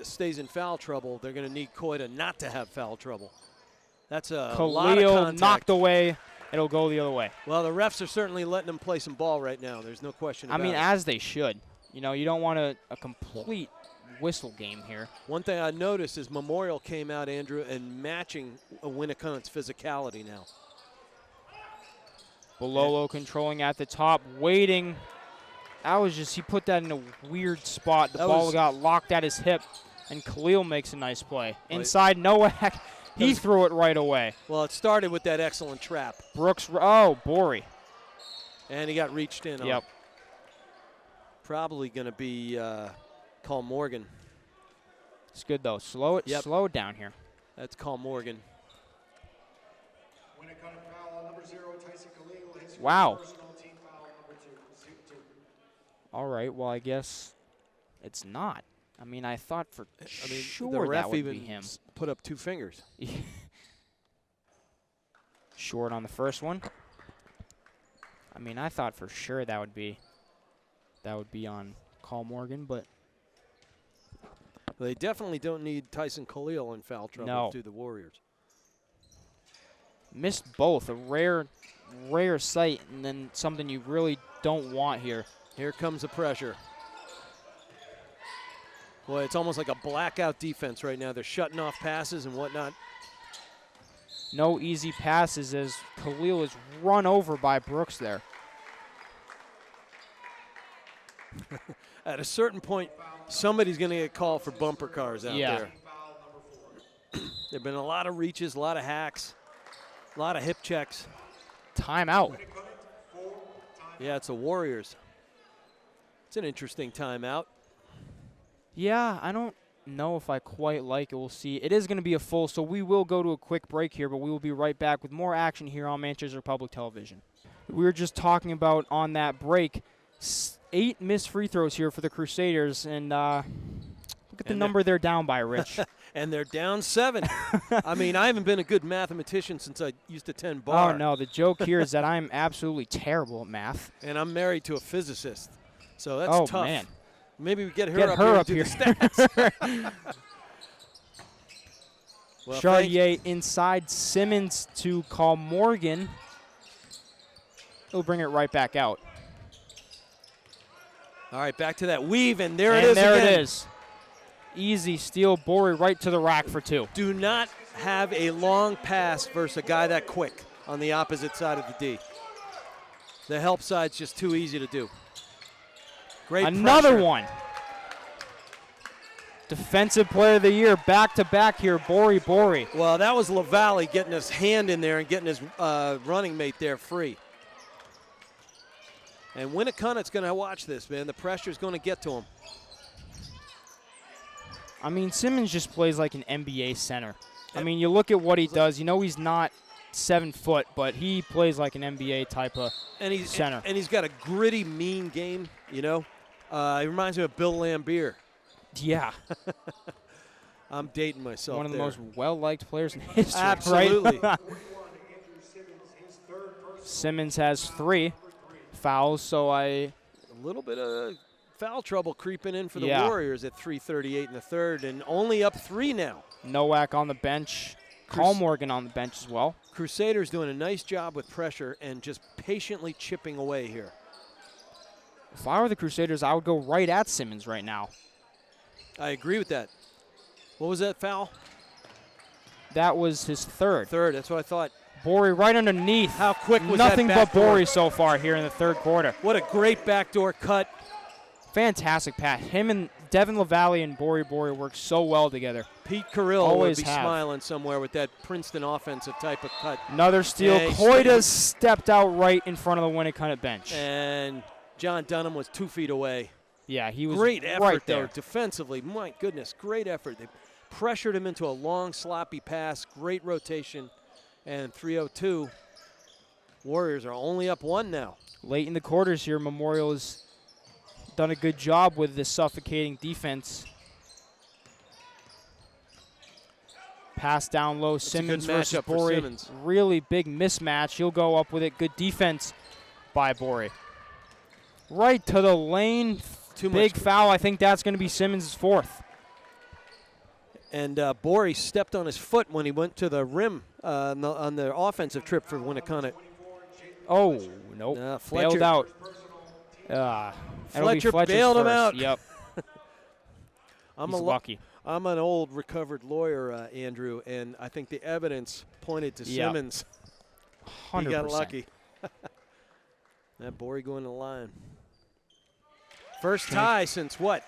stays in foul trouble, they're going to need Koita not to have foul trouble. That's a lot of Khalil contact. knocked away. It'll go the other way. Well, the refs are certainly letting them play some ball right now. There's no question about it. I mean, as they should. You don't want a complete whistle game here. One thing I noticed is Memorial came out, Andrew, and matching Winnacunnet's physicality now. Bololo controlling at the top, waiting. That was just, he put that in a weird spot. The ball got locked at his hip, and Khalil makes a nice play. Inside, Nowak, he threw it right away. Well, it started with that excellent trap. Brooks, Bori. And he got reached in on. Yep. Probably going to be Call Morgan. It's good, though. Slow it down here. That's Call Morgan. Wow. All right, well, I guess it's not. I mean, I thought for sure the ref that would even be him. Put up 2 fingers. Short on the first one. I mean, I thought for sure that would be on Call Morgan, but they definitely don't need Tyson Khalil in foul trouble to the Warriors. Missed both. A rare sight, and then something you really don't want here. Here comes the pressure. Boy, it's almost like a blackout defense right now. They're shutting off passes and whatnot. No easy passes as Khalil is run over by Brooks there. At a certain point, somebody's going to get called for bumper cars out there. There have been a lot of reaches, a lot of hacks, a lot of hip checks. Timeout. Yeah, it's the Warriors. It's an interesting timeout. Yeah, I don't know if I quite like it. We'll see. It is going to be a full, so we will go to a quick break here, but we will be right back with more action here on Manchester Public Television. We were just talking about on that break, 8 missed free throws here for the Crusaders, and look at the number they're down by, Rich. And they're down 7. I mean, I haven't been a good mathematician since I used to attend bar. Oh, no, the joke here is that I'm absolutely terrible at math. And I'm married to a physicist, so that's tough. Oh, man. Maybe we get her up here. The stats. Well, Chartier inside Simmons to call Morgan. He'll bring it right back out. All right, back to that weave, and there it is there again. it is. Easy steal, Borey right to the rack for 2. Do not have a long pass versus a guy that quick on the opposite side of the D. The help side's just too easy to do. Great Another pressure. one. Defensive Player of the Year, back-to-back here, Borey. Well, that was LaValle getting his hand in there and getting his running mate there free. And Winnacunnet's going to watch this, man. The pressure's going to get to him. I mean, Simmons just plays like an NBA center. I mean, you look at what he does. You know he's not 7 foot, but he plays like an NBA type of center. And he's got a gritty, mean game, you know. He reminds me of Bill Lambier. Yeah. I'm dating myself. One of the there. most well-liked players in history. Absolutely. Right? Simmons has 3 fouls, so a little bit of foul trouble creeping in for the Warriors at 3:38 in the third, and only up 3 now. Nowak on the bench. Call Morgan on the bench as well. Crusaders doing a nice job with pressure and just patiently chipping away here. If I were the Crusaders, I would go right at Simmons right now. I agree with that. What was that foul? That was his 3rd. Third, that's what I thought. Borey right underneath. How quick was Nothing that but backdoor? Borey so far here in the 3rd quarter. What a great backdoor cut. Fantastic pass. Him and Devin LaValle and Borey work so well together. Pete Carrill Always would be have. smiling somewhere with that Princeton offensive type of cut. Another steal. Yeah, Coita stepped out right in front of the Winnacunnet bench. And John Dunham was 2 feet away. Yeah, he was great effort right though, there. defensively. My goodness, great effort. They pressured him into a long, sloppy pass. Great rotation. And 3:02. Warriors are only up 1 now. Late in the quarters here, Memorial has done a good job with this suffocating defense. Pass down low, Simmons versus matchup for Borey. Simmons. Really big mismatch. He'll go up with it. Good defense by Borey. Right to the lane. Big foul. I think that's going to be Simmons' 4th. And Borey stepped on his foot when he went to the rim on the offensive trip for Winnacunnet. Oh, nope. Bailed out. Fletcher bailed him out. Yep. He's lucky. I'm an old recovered lawyer, Andrew, and I think the evidence pointed to Simmons. 100%. He got lucky. That Borey going to the line. First tie since what?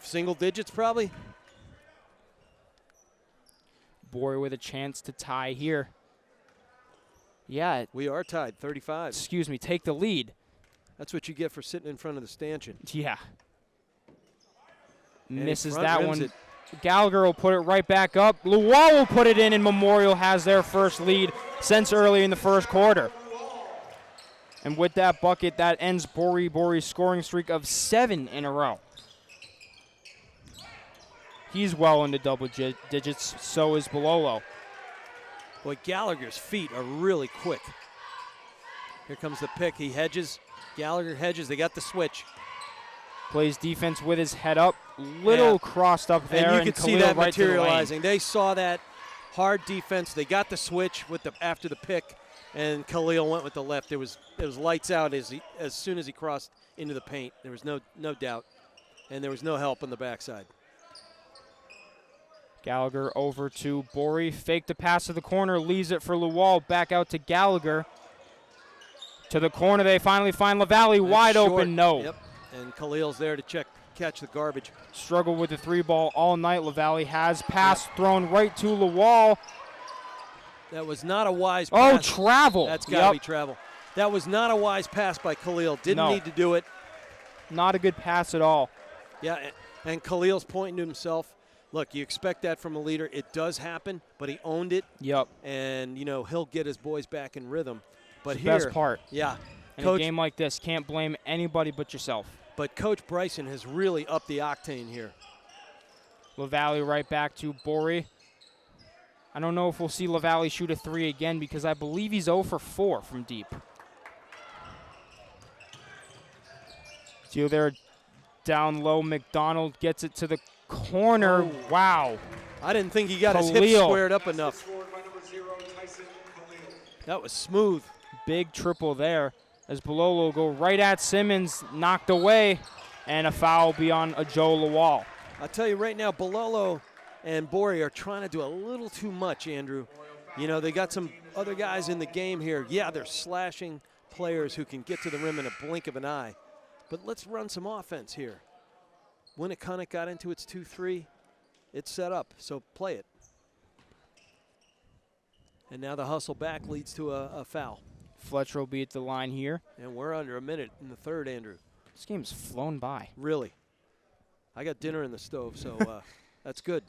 Single digits probably? Borey with a chance to tie here. Yeah. We are tied, 35. Excuse me, take the lead. That's what you get for sitting in front of the stanchion. Yeah. And misses that one. it. Gallagher will put it right back up. Luau will put it in, and Memorial has their first lead since early in the first quarter. And with that bucket, that ends Borey's scoring streak of 7 in a row. He's well into double digits, so is Bololo. Boy, Gallagher's feet are really quick. Here comes the pick. He hedges. Gallagher hedges. They got the switch. Plays defense with his head up. Little crossed up there. And you could see Khalil that right materializing. They saw that hard defense. They got the switch with after the pick, and Khalil went with the left. It was lights out as soon as he crossed into the paint. There was no doubt, and there was no help on the backside. Gallagher over to Borey. Fake the pass to the corner. Leaves it for Luwal. Back out to Gallagher. To the corner. They finally find LaValle. Wide Short. open. No. Yep. And Khalil's there to catch the garbage. Struggled with the 3-ball all night. LaValle has pass thrown right to Luwal. That was not a wise Oh, pass. travel. That's got to be travel. That was not a wise pass by Khalil. Didn't need to do it. Not a good pass at all. Yeah, and Khalil's pointing to himself. Look, you expect that from a leader. It does happen, but he owned it. Yep. And, he'll get his boys back in rhythm. But it's the best part. Yeah. In a game like this, can't blame anybody but yourself. But Coach Bryson has really upped the octane here. LaValle right back to Borey. I don't know if we'll see LaValle shoot a 3 again because I believe he's 0 for 4 from deep. See there down low. McDonald gets it to the corner. Oh. Wow. I didn't think he got his hips squared up enough. That was smooth. Big triple there as Bololo go right at Simmons, knocked away, and a foul beyond a Joe Lawal. I'll tell you right now, Bololo and Borey are trying to do a little too much, Andrew. They got some other guys in the game here. Yeah, they're slashing players who can get to the rim in a blink of an eye. But let's run some offense here. Winnacunnet got into its 2-3. It's set up, so play it. And now the hustle back leads to a foul. Fletcher will be at the line here. And we're under a minute in the third, Andrew. This game's flown by. Really. I got dinner in the stove, so that's good.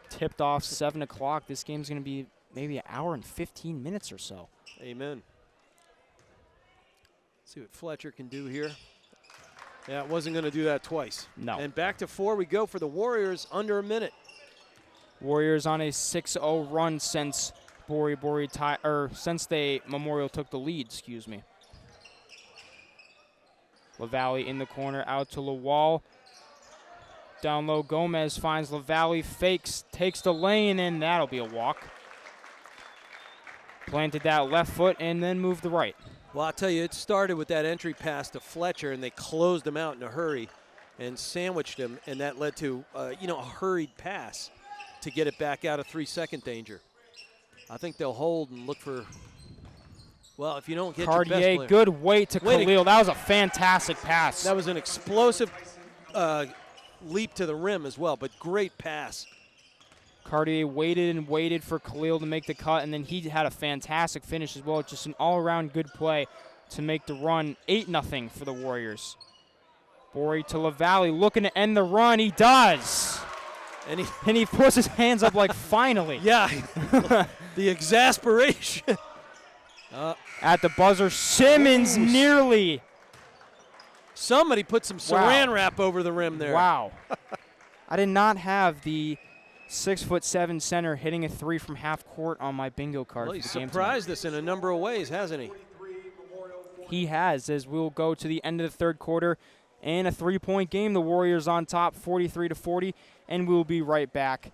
Tipped off 7 o'clock. This game's going to be maybe an hour and 15 minutes or so. Amen. Let's see what Fletcher can do here. Yeah, it wasn't going to do that twice. No. And back to 4 we go for the Warriors, under a minute. Warriors on a 6-0 run since since Memorial took the lead, excuse me. LaValle in the corner, out to Lawal. Down low, Gomez finds LaValle, fakes, takes the lane, and that'll be a walk. Planted that left foot and then moved the right. Well, I'll tell you, it started with that entry pass to Fletcher, and they closed him out in a hurry and sandwiched him, and that led to, a hurried pass to get it back out of 3-second danger. I think they'll hold and look for, well, if you don't get your best player. Good weight to Khalil. That was a fantastic pass. That was an explosive leap to the rim as well, but great pass. Cartier waited and waited for Khalil to make the cut, and then he had a fantastic finish as well. Just an all-around good play to make the run 8-0 for the Warriors. Borey to LaValle, looking to end the run. He does. And he puts his hands up like, finally. Yeah, the exasperation. At the buzzer, Simmons nearly. Somebody put some saran wrap over the rim there. Wow. I did not have the 6'7" center hitting a 3 from half court on my bingo card. Well, he's for the game surprised tonight. us in a number of ways, hasn't he? He has, as we'll go to the end of the third quarter. And a 3-point game. The Warriors on top, 43-40. And we'll be right back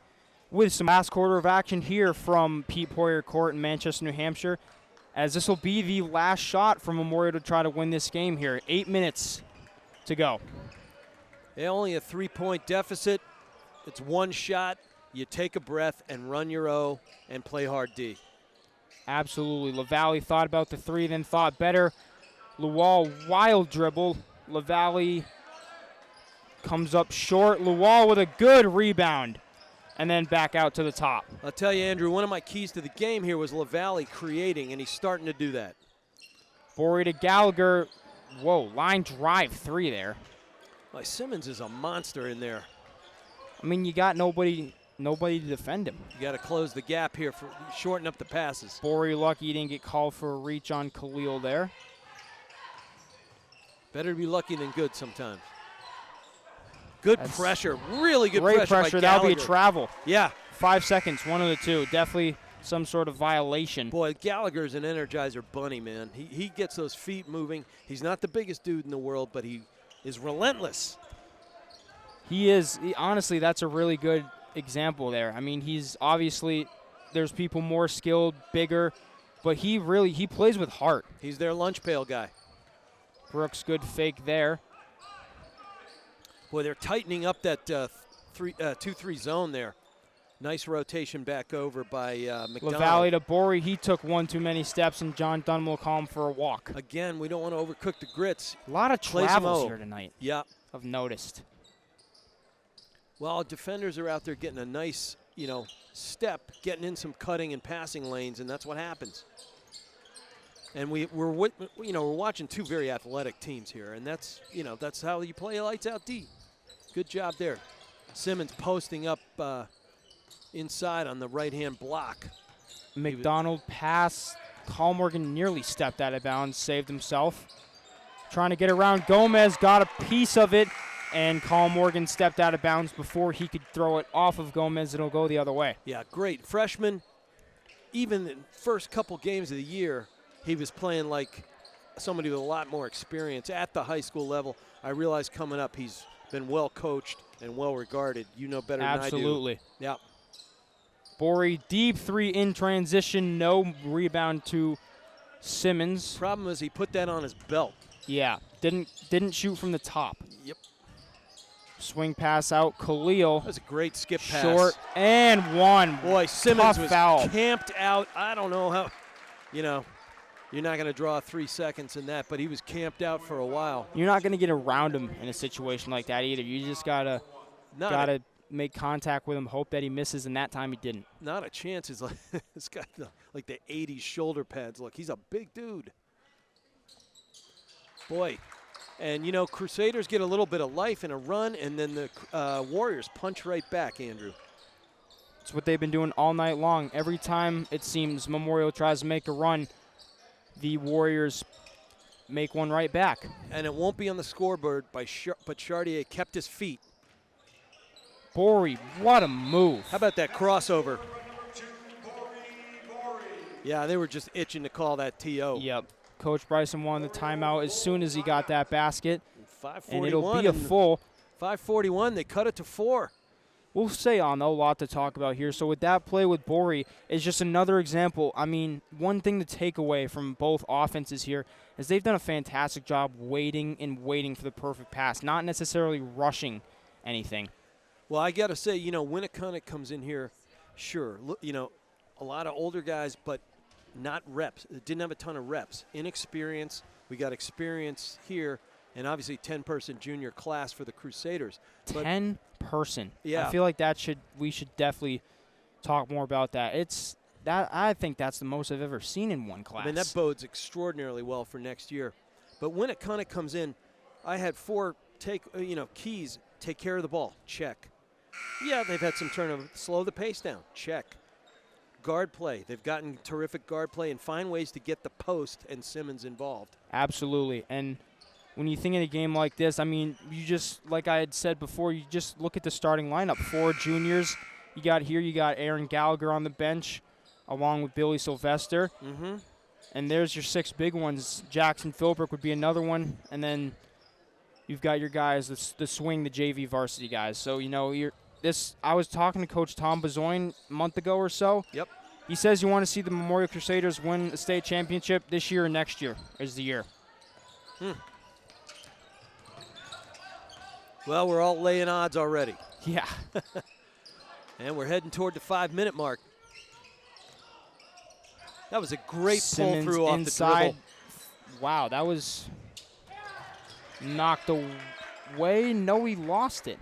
with some last quarter of action here from Pete Poirier Court in Manchester, New Hampshire, as this will be the last shot for Memorial to try to win this game here. 8 minutes to go. Yeah, only a 3-point deficit. It's one shot. You take a breath and run your O and play hard D. Absolutely. LaValle thought about the 3, then thought better. Luwal, wild dribble. LaValle comes up short. Luwal with a good rebound. And then back out to the top. I'll tell you, Andrew, one of my keys to the game here was LaValle creating, and he's starting to do that. Borey to Gallagher. Whoa, line drive 3 there. Well, Simmons is a monster in there. I mean, you got nobody to defend him. You got to close the gap here, for shorten up the passes. Borey lucky he didn't get called for a reach on Khalil there. Better to be lucky than good sometimes. Good pressure, really good great pressure by That'll be a Gallagher. travel. Yeah. 5 seconds, one of the two. Definitely some sort of violation. Boy, Gallagher's an Energizer bunny, man. He gets those feet moving. He's not the biggest dude in the world, but he is relentless. He is. Honestly, that's a really good example there. I mean, he's obviously, there's people more skilled, bigger, but he plays with heart. He's their lunch pail guy. Brooks, good fake there. Boy, they're tightening up that 2-3 zone there. Nice rotation back over by McDonald. LaValle to Borey. He took one too many steps, and John Dunn will call him for a walk. Again, we don't want to overcook the grits. A lot of travels here tonight. Yeah. I've noticed. Well, defenders are out there getting a nice, step, getting in some cutting and passing lanes, and that's what happens. And we're watching two very athletic teams here, and that's how you play lights out D. Good job there. Simmons posting up inside on the right-hand block. McDonald pass. Carl Morgan nearly stepped out of bounds, saved himself. Trying to get around. Gomez got a piece of it, and Carl Morgan stepped out of bounds before he could throw it off of Gomez. It'll go the other way. Yeah, great. Freshman, even the first couple games of the year, he was playing like somebody with a lot more experience at the high school level. I realize coming up he's been well coached and well regarded. You know better than I do. Absolutely. Yeah. Borey, deep three in transition. No rebound to Simmons. Problem is he put that on his belt. Yeah, didn't shoot from the top. Yep. Swing pass out. Khalil. That was a great skip pass. Short and one. Boy, Simmons Tough was foul. camped out. I don't know how, you're not going to draw 3 seconds in that, but he was camped out for a while. You're not going to get around him in a situation like that either. You just gotta make contact with him, hope that he misses, and that time he didn't. Not a chance. He's like, it's got the 80s shoulder pads. Look, he's a big dude. Boy, and Crusaders get a little bit of life and a run, and then the Warriors punch right back, Andrew. It's what they've been doing all night long. Every time it seems Memorial tries to make a run, the Warriors make one right back. And it won't be on the scoreboard, but Chartier kept his feet. Borey, what a move. How about that crossover? Yeah, they were just itching to call that TO. Yep. Coach Bryson wanted the timeout as soon as he got that basket. 5:41. And it'll be a full. 5:41, they cut it to 4. We'll say on a lot to talk about here. So with that play with Borey is just another example. I mean, one thing to take away from both offenses here is they've done a fantastic job waiting for the perfect pass, not necessarily rushing anything. Well, I got to say, Winnacunnet comes in here, sure, a lot of older guys, but not reps. Didn't have a ton of reps. Inexperience. We got experience here, and obviously 10-person junior class for the Crusaders. 10-person. Yeah. I feel like we should definitely talk more about that. I think that's the most I've ever seen in one class. I mean, that bodes extraordinarily well for next year. But Winnacunnet comes in, I had 4 keys. Take care of the ball. Check. Yeah, they've had some turnover. Slow the pace down. Check. Guard play. They've gotten terrific guard play and find ways to get the post and Simmons involved. Absolutely. And when you think in a game like this, I mean, you just, like I had said before, you just look at the starting lineup. 4 juniors. You got Aaron Gallagher on the bench along with Billy Sylvester. Mm-hmm. And there's your 6 big ones. Jackson Philbrook would be another one. And then you've got your guys, the swing, the JV varsity guys. So, I was talking to Coach Tom Bezoin a month ago or so. Yep. He says you want to see the Memorial Crusaders win a state championship this year or next year is the year. Well, we're all laying odds already. Yeah. And we're heading toward the 5-minute mark. That was a great Simmons pull through off inside. the dribble. Wow, that was knocked away. No, he lost it.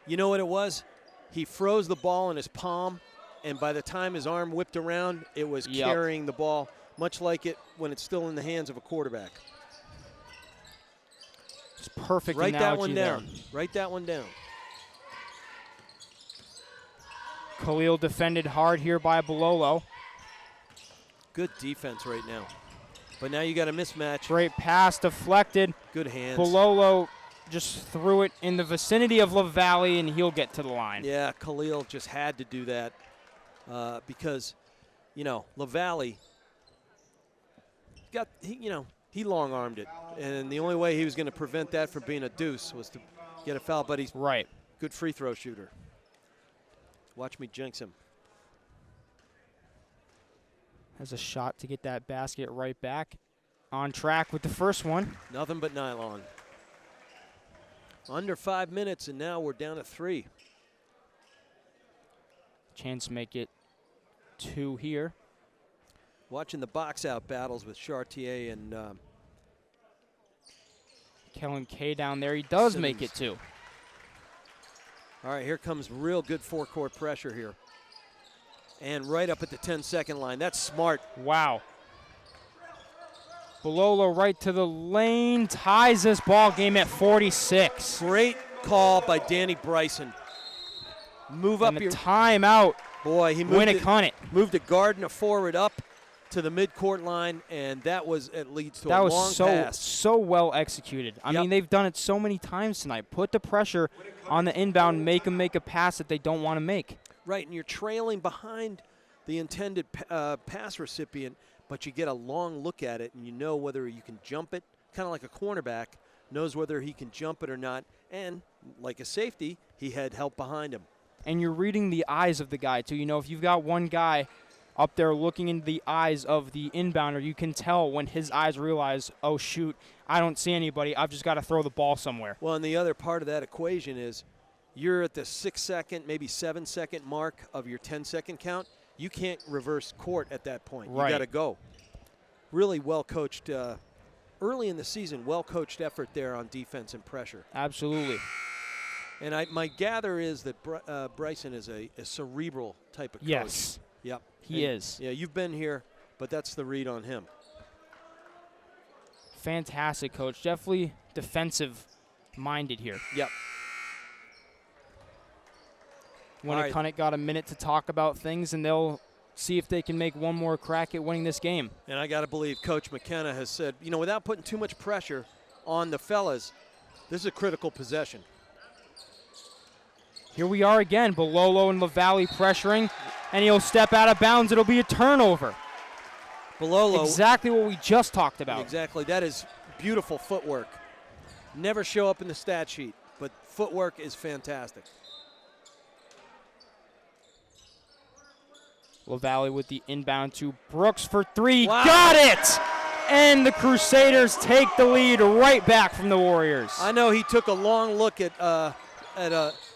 You know what it was? He froze the ball in his palm, and by the time his arm whipped around, it was carrying the ball, much like it when it's still in the hands of a quarterback. It's perfect Write analogy that one there. down. Write that one down. Khalil defended hard here by Bololo. Good defense right now. But now you got a mismatch. Great pass deflected. Good hands. Bololo just threw it in the vicinity of LaValle, and he'll get to the line. Yeah, Khalil just had to do that because LaValle he long-armed it, and the only way he was going to prevent that from being a deuce was to get a foul, but he's Right. good free throw shooter. Watch me jinx him. Has a shot to get that basket right back. On track with the first one. Nothing but nylon. Under 5 minutes, and now we're down to 3. Chance to make it 2 here. Watching the box-out battles with Chartier and Kellen K down there. He does Simmons. make it 2. All right, here comes real good four-court pressure here. And right up at the 10-second line. That's smart. Wow. Bololo right to the lane. Ties this ball game at 46. Great call by Danny Bryson. Move And up a your timeout. boy. He moved Winnacunnet. moved a guard and a forward up to the midcourt line, and that leads to That a was long pass. so well executed. I Yep. mean, they've done it so many times tonight. Put the pressure on the inbound, make them make a pass that they don't want to make. Right, and you're trailing behind the intended pass recipient, but you get a long look at it, and you know whether you can jump it, kind of like a cornerback, knows whether he can jump it or not, and like a safety, he had help behind him. And you're reading the eyes of the guy, too. You know, if you've got one guy up there looking into the eyes of the inbounder, you can tell when his eyes realize, oh, shoot, I don't see anybody. I've just got to throw the ball somewhere. Well, and the other part of that equation is you're at the 6-second, maybe 7-second mark of your 10-second count. You can't reverse court at that point. Right. You got to go. Really well coached early in the season, well coached effort there on defense and pressure. Absolutely. And my gather is that Bryson is a cerebral type of coach. Yes. Yep. He is. Yeah, you've been here, but that's the read on him. Fantastic coach. Definitely defensive-minded here. Yep. Winnacunnet got a minute to talk about things, and they'll see if they can make one more crack at winning this game. And I got to believe Coach McKenna has said, without putting too much pressure on the fellas, this is a critical possession. Here we are again. Bololo and LaValle pressuring, and he'll step out of bounds. It'll be a turnover. Bololo. Exactly what we just talked about. Exactly. That is beautiful footwork. Never show up in the stat sheet, but footwork is fantastic. LaValle with the inbound to Brooks for 3. Wow. Got it! And the Crusaders take the lead right back from the Warriors. I know he took a long look at a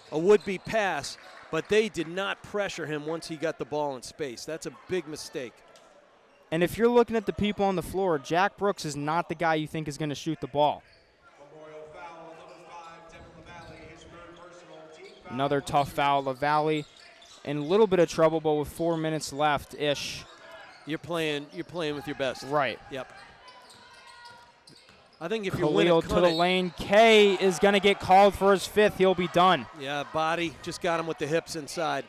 would-be pass, but they did not pressure him once he got the ball in space. That's a big mistake. And if you're looking at the people on the floor, Jack Brooks is not the guy you think is going to shoot the ball. Another tough foul. LaValle in a little bit of trouble, but with 4 minutes left-ish. You're playing with your best. Right. Yep. I think if you're Khalil to the lane. K is going to get called for his 5th. He'll be done. Yeah, body just got him with the hips inside.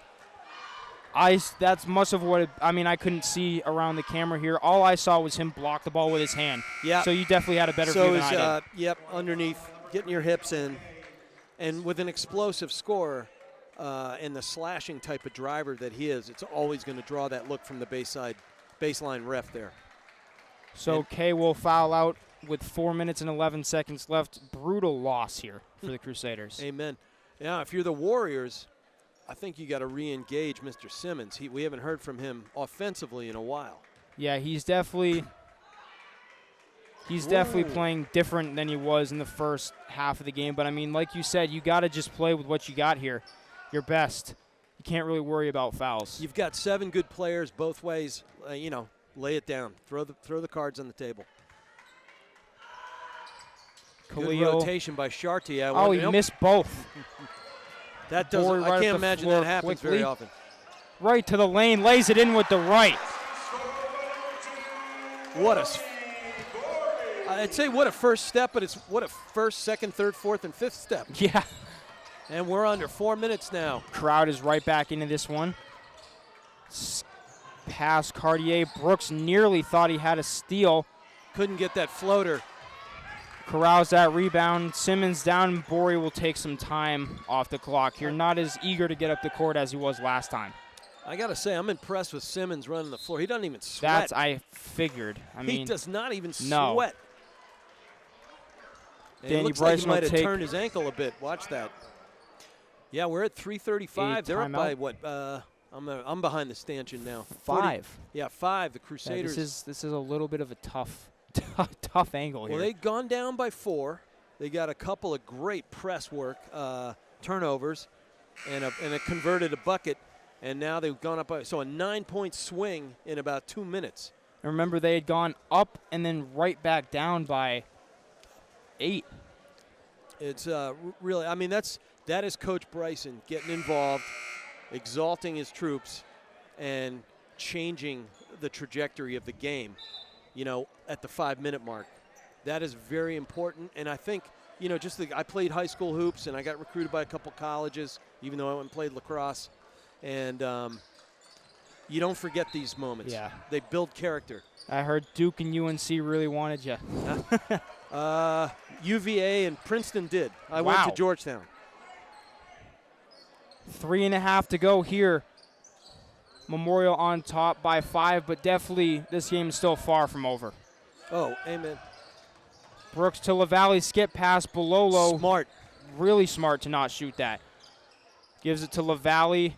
That's much of what I couldn't see around the camera here. All I saw was him block the ball with his hand. Yeah. So you definitely had a better view than I did. Yep, underneath, getting your hips in. And with an explosive scorer and the slashing type of driver that he is, it's always going to draw that look from the baseline ref there. So K will foul out with 4 minutes and 11 seconds left. Brutal loss here for the Crusaders. Amen. Yeah, if you're the Warriors, I think you got to re-engage Mr. Simmons. We haven't heard from him offensively in a while. Yeah, he's definitely playing different than he was in the first half of the game. But, like you said, you got to just play with what you got here, your best. You can't really worry about fouls. You've got 7 good players both ways. Lay it down. Throw the cards on the table. Good rotation by Chartier. Oh, he missed both. That doesn't. I can't imagine that happens very often. Right to the lane, lays it in with the right. I'd say what a first step, but it's what a first, second, third, fourth, and 5th step. Yeah. And we're under 4 minutes now. Crowd is right back into this one. Pass Cartier. Brooks nearly thought he had a steal. Couldn't get that floater. Corrals that rebound. Simmons down. Borey will take some time off the clock here. Not as eager to get up the court as he was last time. I got to say, I'm impressed with Simmons running the floor. He doesn't even sweat. I figured. I mean, he does not even no. sweat. And Danny it looks Bryson like will he might have take turned his ankle a bit. Watch that. Yeah, we're at 3:35. They're up by what? I'm behind the stanchion now. 5. 40, yeah, 5. The Yeah, Crusaders. this is a little bit of a tough angle here. Well, they've gone down by 4. They got a couple of great press work, turnovers, and converted a bucket. And now they've gone up by, so a 9-point swing in about 2 minutes. And remember, they had gone up and then right back down by 8. It's really, I mean, that is Coach Bryson getting involved, exalting his troops, and changing the trajectory of the game, at the 5-minute mark. That is very important. And I think, I played high school hoops, and I got recruited by a couple colleges, even though I went and played lacrosse. And you don't forget these moments. Yeah. They build character. I heard Duke and UNC really wanted you. UVA and Princeton did. I Wow. went to Georgetown. 3.5 to go here. Memorial on top by 5, but definitely this game is still far from over. Oh, amen. Brooks to LaValle, skip pass, Bololo. Smart. Really smart to not shoot that. Gives it to LaValle.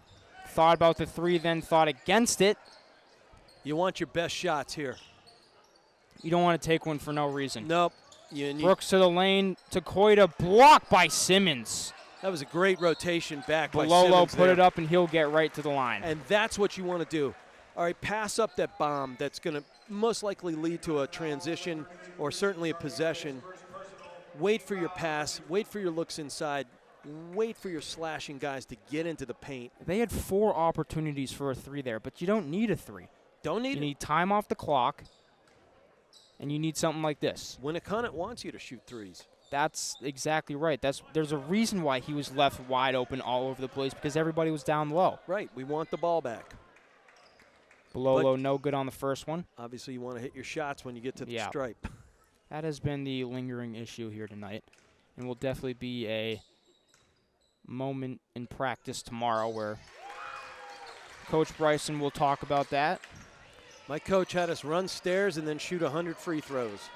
Thought about the 3, then thought against it. You want your best shots here. You don't want to take one for no reason. Nope. Brooks to the lane, to Koida, blocked by Simmons. That was a great rotation back by Bololo Simmons put it up, and he'll get right to the line. And that's what you want to do. All right, pass up that bomb that's going to most likely lead to a transition or certainly a possession. Wait for your pass. Wait for your looks inside. Wait for your slashing guys to get into the paint. They had 4 opportunities for a 3 there, but you don't need a 3. Don't need You it. need time off the clock, and you need something like this. Winnacunnet wants you to shoot 3s. That's exactly right. There's a reason why he was left wide open all over the place, because everybody was down low. Right. We want the ball back. Bololo no good on the first one. Obviously, you want to hit your shots when you get to the stripe. That has been the lingering issue here tonight, and will definitely be a moment in practice tomorrow where Coach Bryson will talk about that. My coach had us run stairs and then shoot 100 free throws.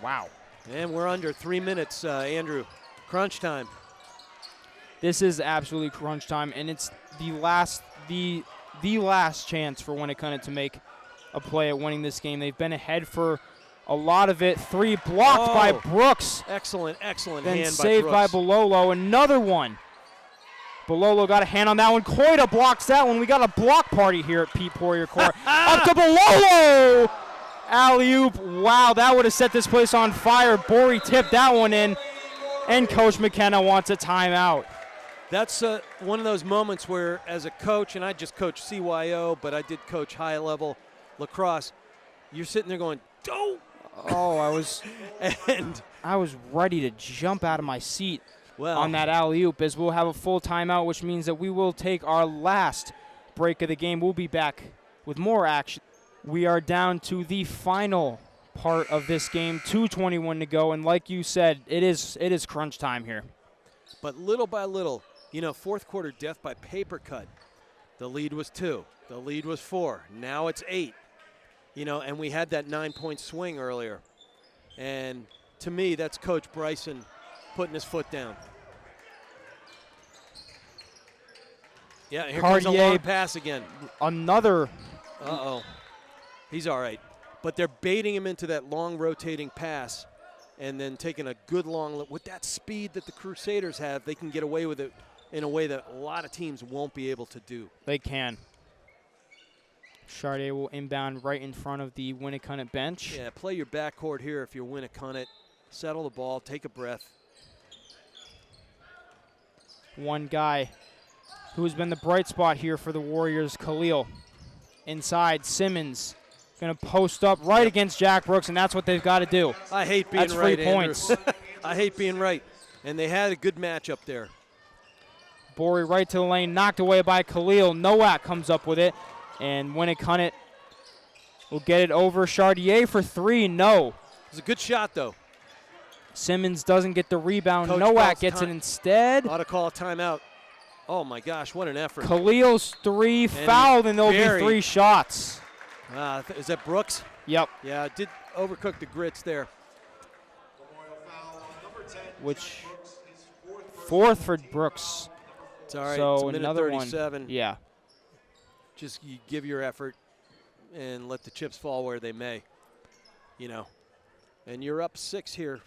Wow. And we're under 3 minutes, Andrew. Crunch time. This is absolutely crunch time, and it's the last chance for Winnacunnet to make a play at winning this game. They've been ahead for a lot of it. 3 blocked by Brooks. Excellent hand then by saved by Brooks. Bololo. Another one. Bololo got a hand on that one. Koida blocks that one. We got a block party here at Pete Poirier Court. Up to Bololo. Alley-oop. Wow, that would have set this place on fire. Bori tipped that one in, and Coach McKenna wants a timeout. That's one of those moments where, as a coach, and I just coach CYO, but I did coach high-level lacrosse, you're sitting there going, "Don't!" Oh, I was ready to jump out of my seat on that alley-oop, as we'll have a full timeout, which means that we will take our last break of the game. We'll be back with more action. We are down to the final part of this game, 2:21 to go, and like you said, it is crunch time here. But little by little, fourth quarter death by paper cut. The lead was 2. The lead was 4. Now it's 8. And we had that 9-point swing earlier. And to me, that's Coach Bryson putting his foot down. Yeah, here comes a long pass again. Another. Uh-oh. He's all right. But they're baiting him into that long rotating pass and then taking a good long look. With that speed that the Crusaders have, they can get away with it in a way that a lot of teams won't be able to do. They can. Chartier will inbound right in front of the Winnacunnet bench. Yeah, play your backcourt here if you're Winnacunnet. Settle the ball, take a breath. One guy who's been the bright spot here for the Warriors, Khalil. Inside, Simmons going to post up right against Jack Brooks, and that's what they've got to do. I hate being that's right, 3 points. I hate being right. And they had a good matchup there. Bori right to the lane, knocked away by Khalil. Nowak comes up with it, and Winnacunnet will get it over. Chartier for 3, no. It was a good shot, though. Simmons doesn't get the rebound. Coach Nowak gets it instead. Ought to call a timeout. Oh, my gosh, what an effort. Khalil's 3 fouled, and there'll be 3 shots. Is that Brooks? Yep. Yeah, did overcook the grits there. Which, 4th for Brooks. It's all right. So it's a minute another 37. one. Yeah. Just you give your effort and let the chips fall where they may, you know. And you're up 6 here,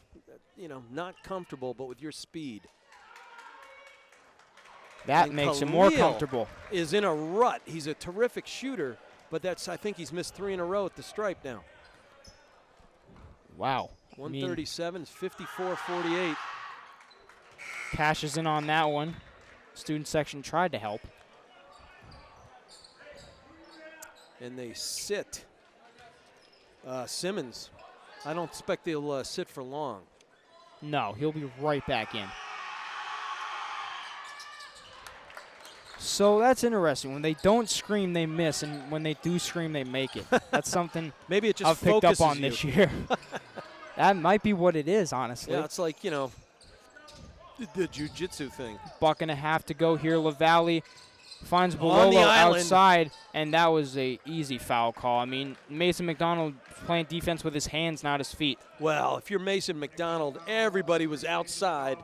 you know, not comfortable, but with your speed. That and makes him more Khalil comfortable. Is in a rut. He's a terrific shooter, but I think he's missed 3 in a row at the stripe now. Wow. 137 is 54-48. Cashes in on that one. Student section tried to help. And they sit Simmons. I don't expect they'll sit for long. No, he'll be right back in. So that's interesting. When they don't scream, they miss, and when they do scream, they make it. That's something maybe it just I've picked up on you. this year. That might be what it is, honestly. Yeah, it's like, you know, the jiu-jitsu thing. Buck and a half to go here. LaValle finds Bololo outside, and that was a easy foul call. I mean, Mason McDonald playing defense with his hands, not his feet. Well, if you're Mason McDonald, everybody was outside.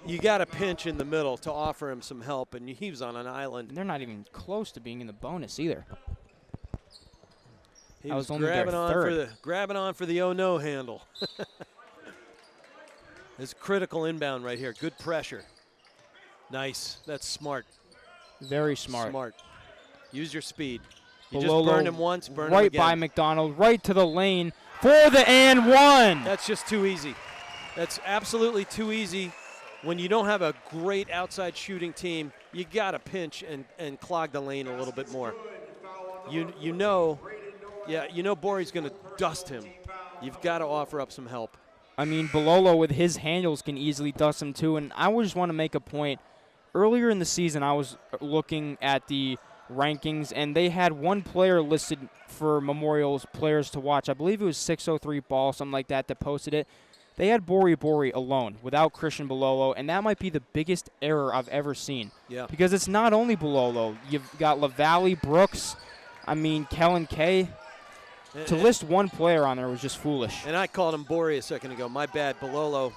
You got a pinch in the middle to offer him some help, and he was on an island. And they're not even close to being in the bonus either. He was grabbing on for the oh no handle. It's critical inbound right here. Good pressure. Nice. That's smart. Very smart. Smart. Use your speed. You Bololo just burned him once, burn him right again. by McDonald, right to the lane for the and one. That's just too easy. That's absolutely too easy. When you don't have a great outside shooting team, you got to pinch and clog the lane a little bit more. You know Borey's going to dust him. You've got to offer up some help. I mean, Bololo with his handles can easily dust him too, and I just want to make a point. Earlier in the season, I was looking at the rankings, and they had one player listed for Memorial's players to watch. I believe it was 603 Ball, something like that posted it. They had Borey alone without Christian Bololo, and that might be the biggest error I've ever seen. Yeah. Because it's not only Bololo. You've got LaValle, Brooks, Kellen Kay. To list one player on there was just foolish. And I called him Borey a second ago. My bad. Bololo,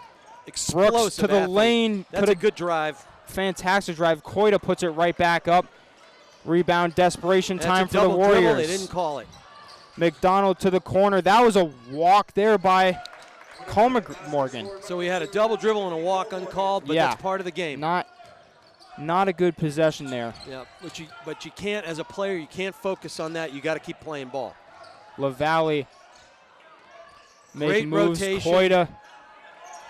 explosive Brooks to the athlete. lane. That's a good drive. Fantastic drive. Koida puts it right back up. Rebound, desperation time for the Warriors. Warriors. They didn't call it. McDonald to the corner. That was a walk there by Morgan. So we had a double dribble and a walk uncalled, but that's part of the game. Not a good possession there. Yeah, but you can't, as a player, you can't focus on that. You got to keep playing ball. LaValle making Great moves. rotation. Koida,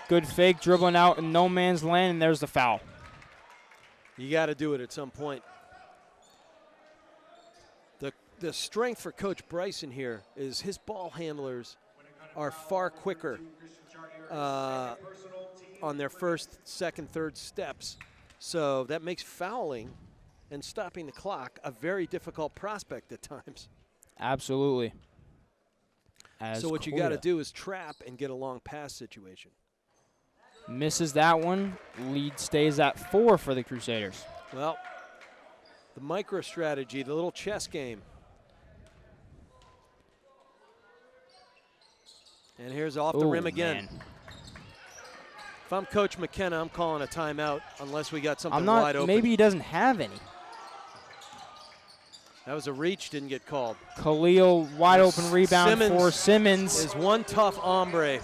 good fake, dribbling out in no man's land, and there's the foul. You got to do it at some point. The strength for Coach Bryson here is his ball handlers are far quicker on their first, second, third steps. So that makes fouling and stopping the clock a very difficult prospect at times. Absolutely. So what you got to do is trap and get a long pass situation. Misses that one. Lead stays at 4 for the Crusaders. Well, the micro strategy, the little chess game. And here's off the rim again. Man. If I'm Coach McKenna, I'm calling a timeout unless we got something wide open. Maybe he doesn't have any. That was a reach, didn't get called. Khalil, wide open rebound for Simmons. Is one tough hombre.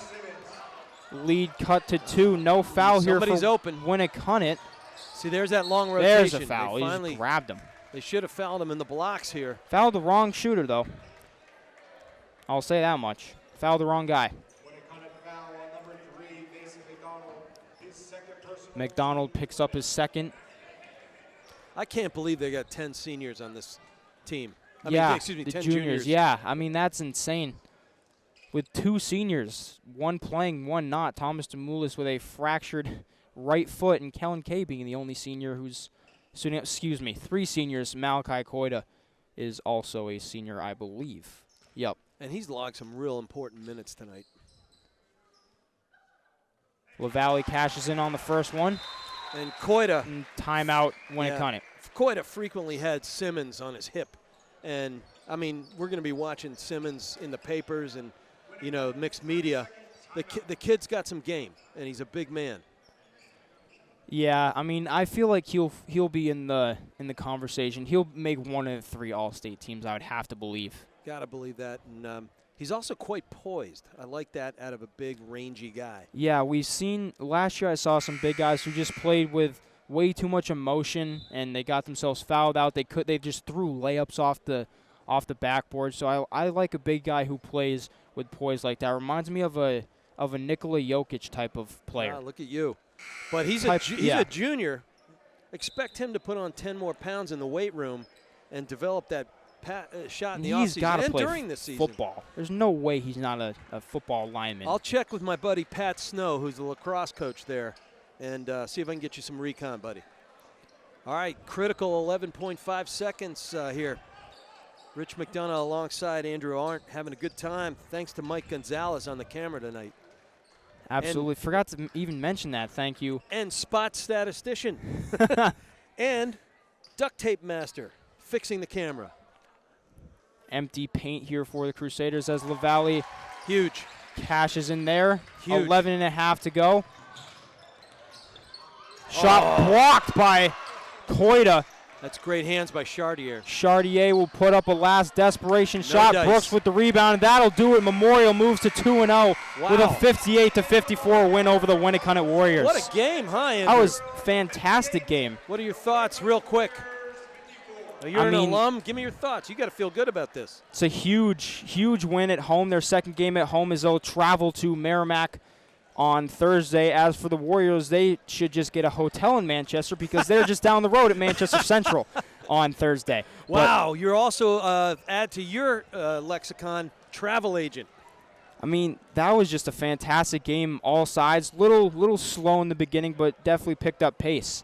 Lead cut to 2. No foul here for Winnacunnet. See, there's that long rotation. There's a foul. He just grabbed him. They should have fouled him in the blocks here. Fouled the wrong shooter, though. I'll say that much. Fouled the wrong guy. McDonald picks up his second. I can't believe they got 10 seniors on this team. The 10 juniors. Yeah, that's insane. With 2 seniors, one playing, one not. Thomas DeMoulis with a fractured right foot, and Kellen Kay being the only senior who's suiting up. 3 seniors. Malachi Koida is also a senior, I believe. Yep. And he's logged some real important minutes tonight. LaValle cashes in on the first one. And Coita. And timeout Winnacunnet. Coita frequently had Simmons on his hip. And, I mean, we're going to be watching Simmons in the papers and, you know, mixed media. The kid's got some game, and he's a big man. Yeah, I mean, I feel like he'll be in the conversation. He'll make one of the 3 All-State teams, I would have to believe. Got to believe that. And he's also quite poised. I like that out of a big, rangy guy. Yeah, we've seen last year I saw some big guys who just played with way too much emotion, and they got themselves fouled out. They just threw layups off the backboard. So I like a big guy who plays with poise like that. Reminds me of a Nikola Jokic type of player. Look at you. But he's a junior. Expect him to put on 10 more pounds in the weight room and develop that shot in the offseason and during the season. Football. There's no way he's not a football lineman. I'll check with my buddy Pat Snow, who's the lacrosse coach there, and see if I can get you some recon, buddy. All right, critical 11.5 seconds here. Rich McDonough alongside Andrew Arndt having a good time. Thanks to Mike Gonzalez on the camera tonight. Absolutely. Forgot to even mention that. Thank you. And spot statistician. And duct tape master fixing the camera. Empty paint here for the Crusaders as LaValle huge cashes in there. Huge. 11.5 to go. Shot blocked by Coita. That's great hands by Chartier. Chartier will put up a last desperation shot. Dice. Brooks with the rebound, and that'll do it. Memorial moves to 2-0 with a 58-54 win over the Winnacunnet Warriors. What a game, huh, Andrew? That was a fantastic game. What are your thoughts real quick? You're an alum. Give me your thoughts. You got to feel good about this. It's a huge win at home. Their second game at home is they'll travel to Merrimack on Thursday. As for the Warriors, they should just get a hotel in Manchester because they're just down the road at Manchester Central on Thursday. Wow, you're also add to your lexicon travel agent. I mean, that was just a fantastic game, all sides. Little slow in the beginning, but definitely picked up pace.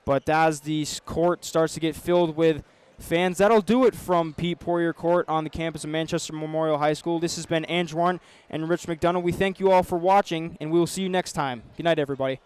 But as the court starts to get filled with fans, that'll do it from Pete Poirier Court on the campus of Manchester Memorial High School. This has been Andrew Arndt and Rich McDonough. We thank you all for watching, and we will see you next time. Good night, everybody.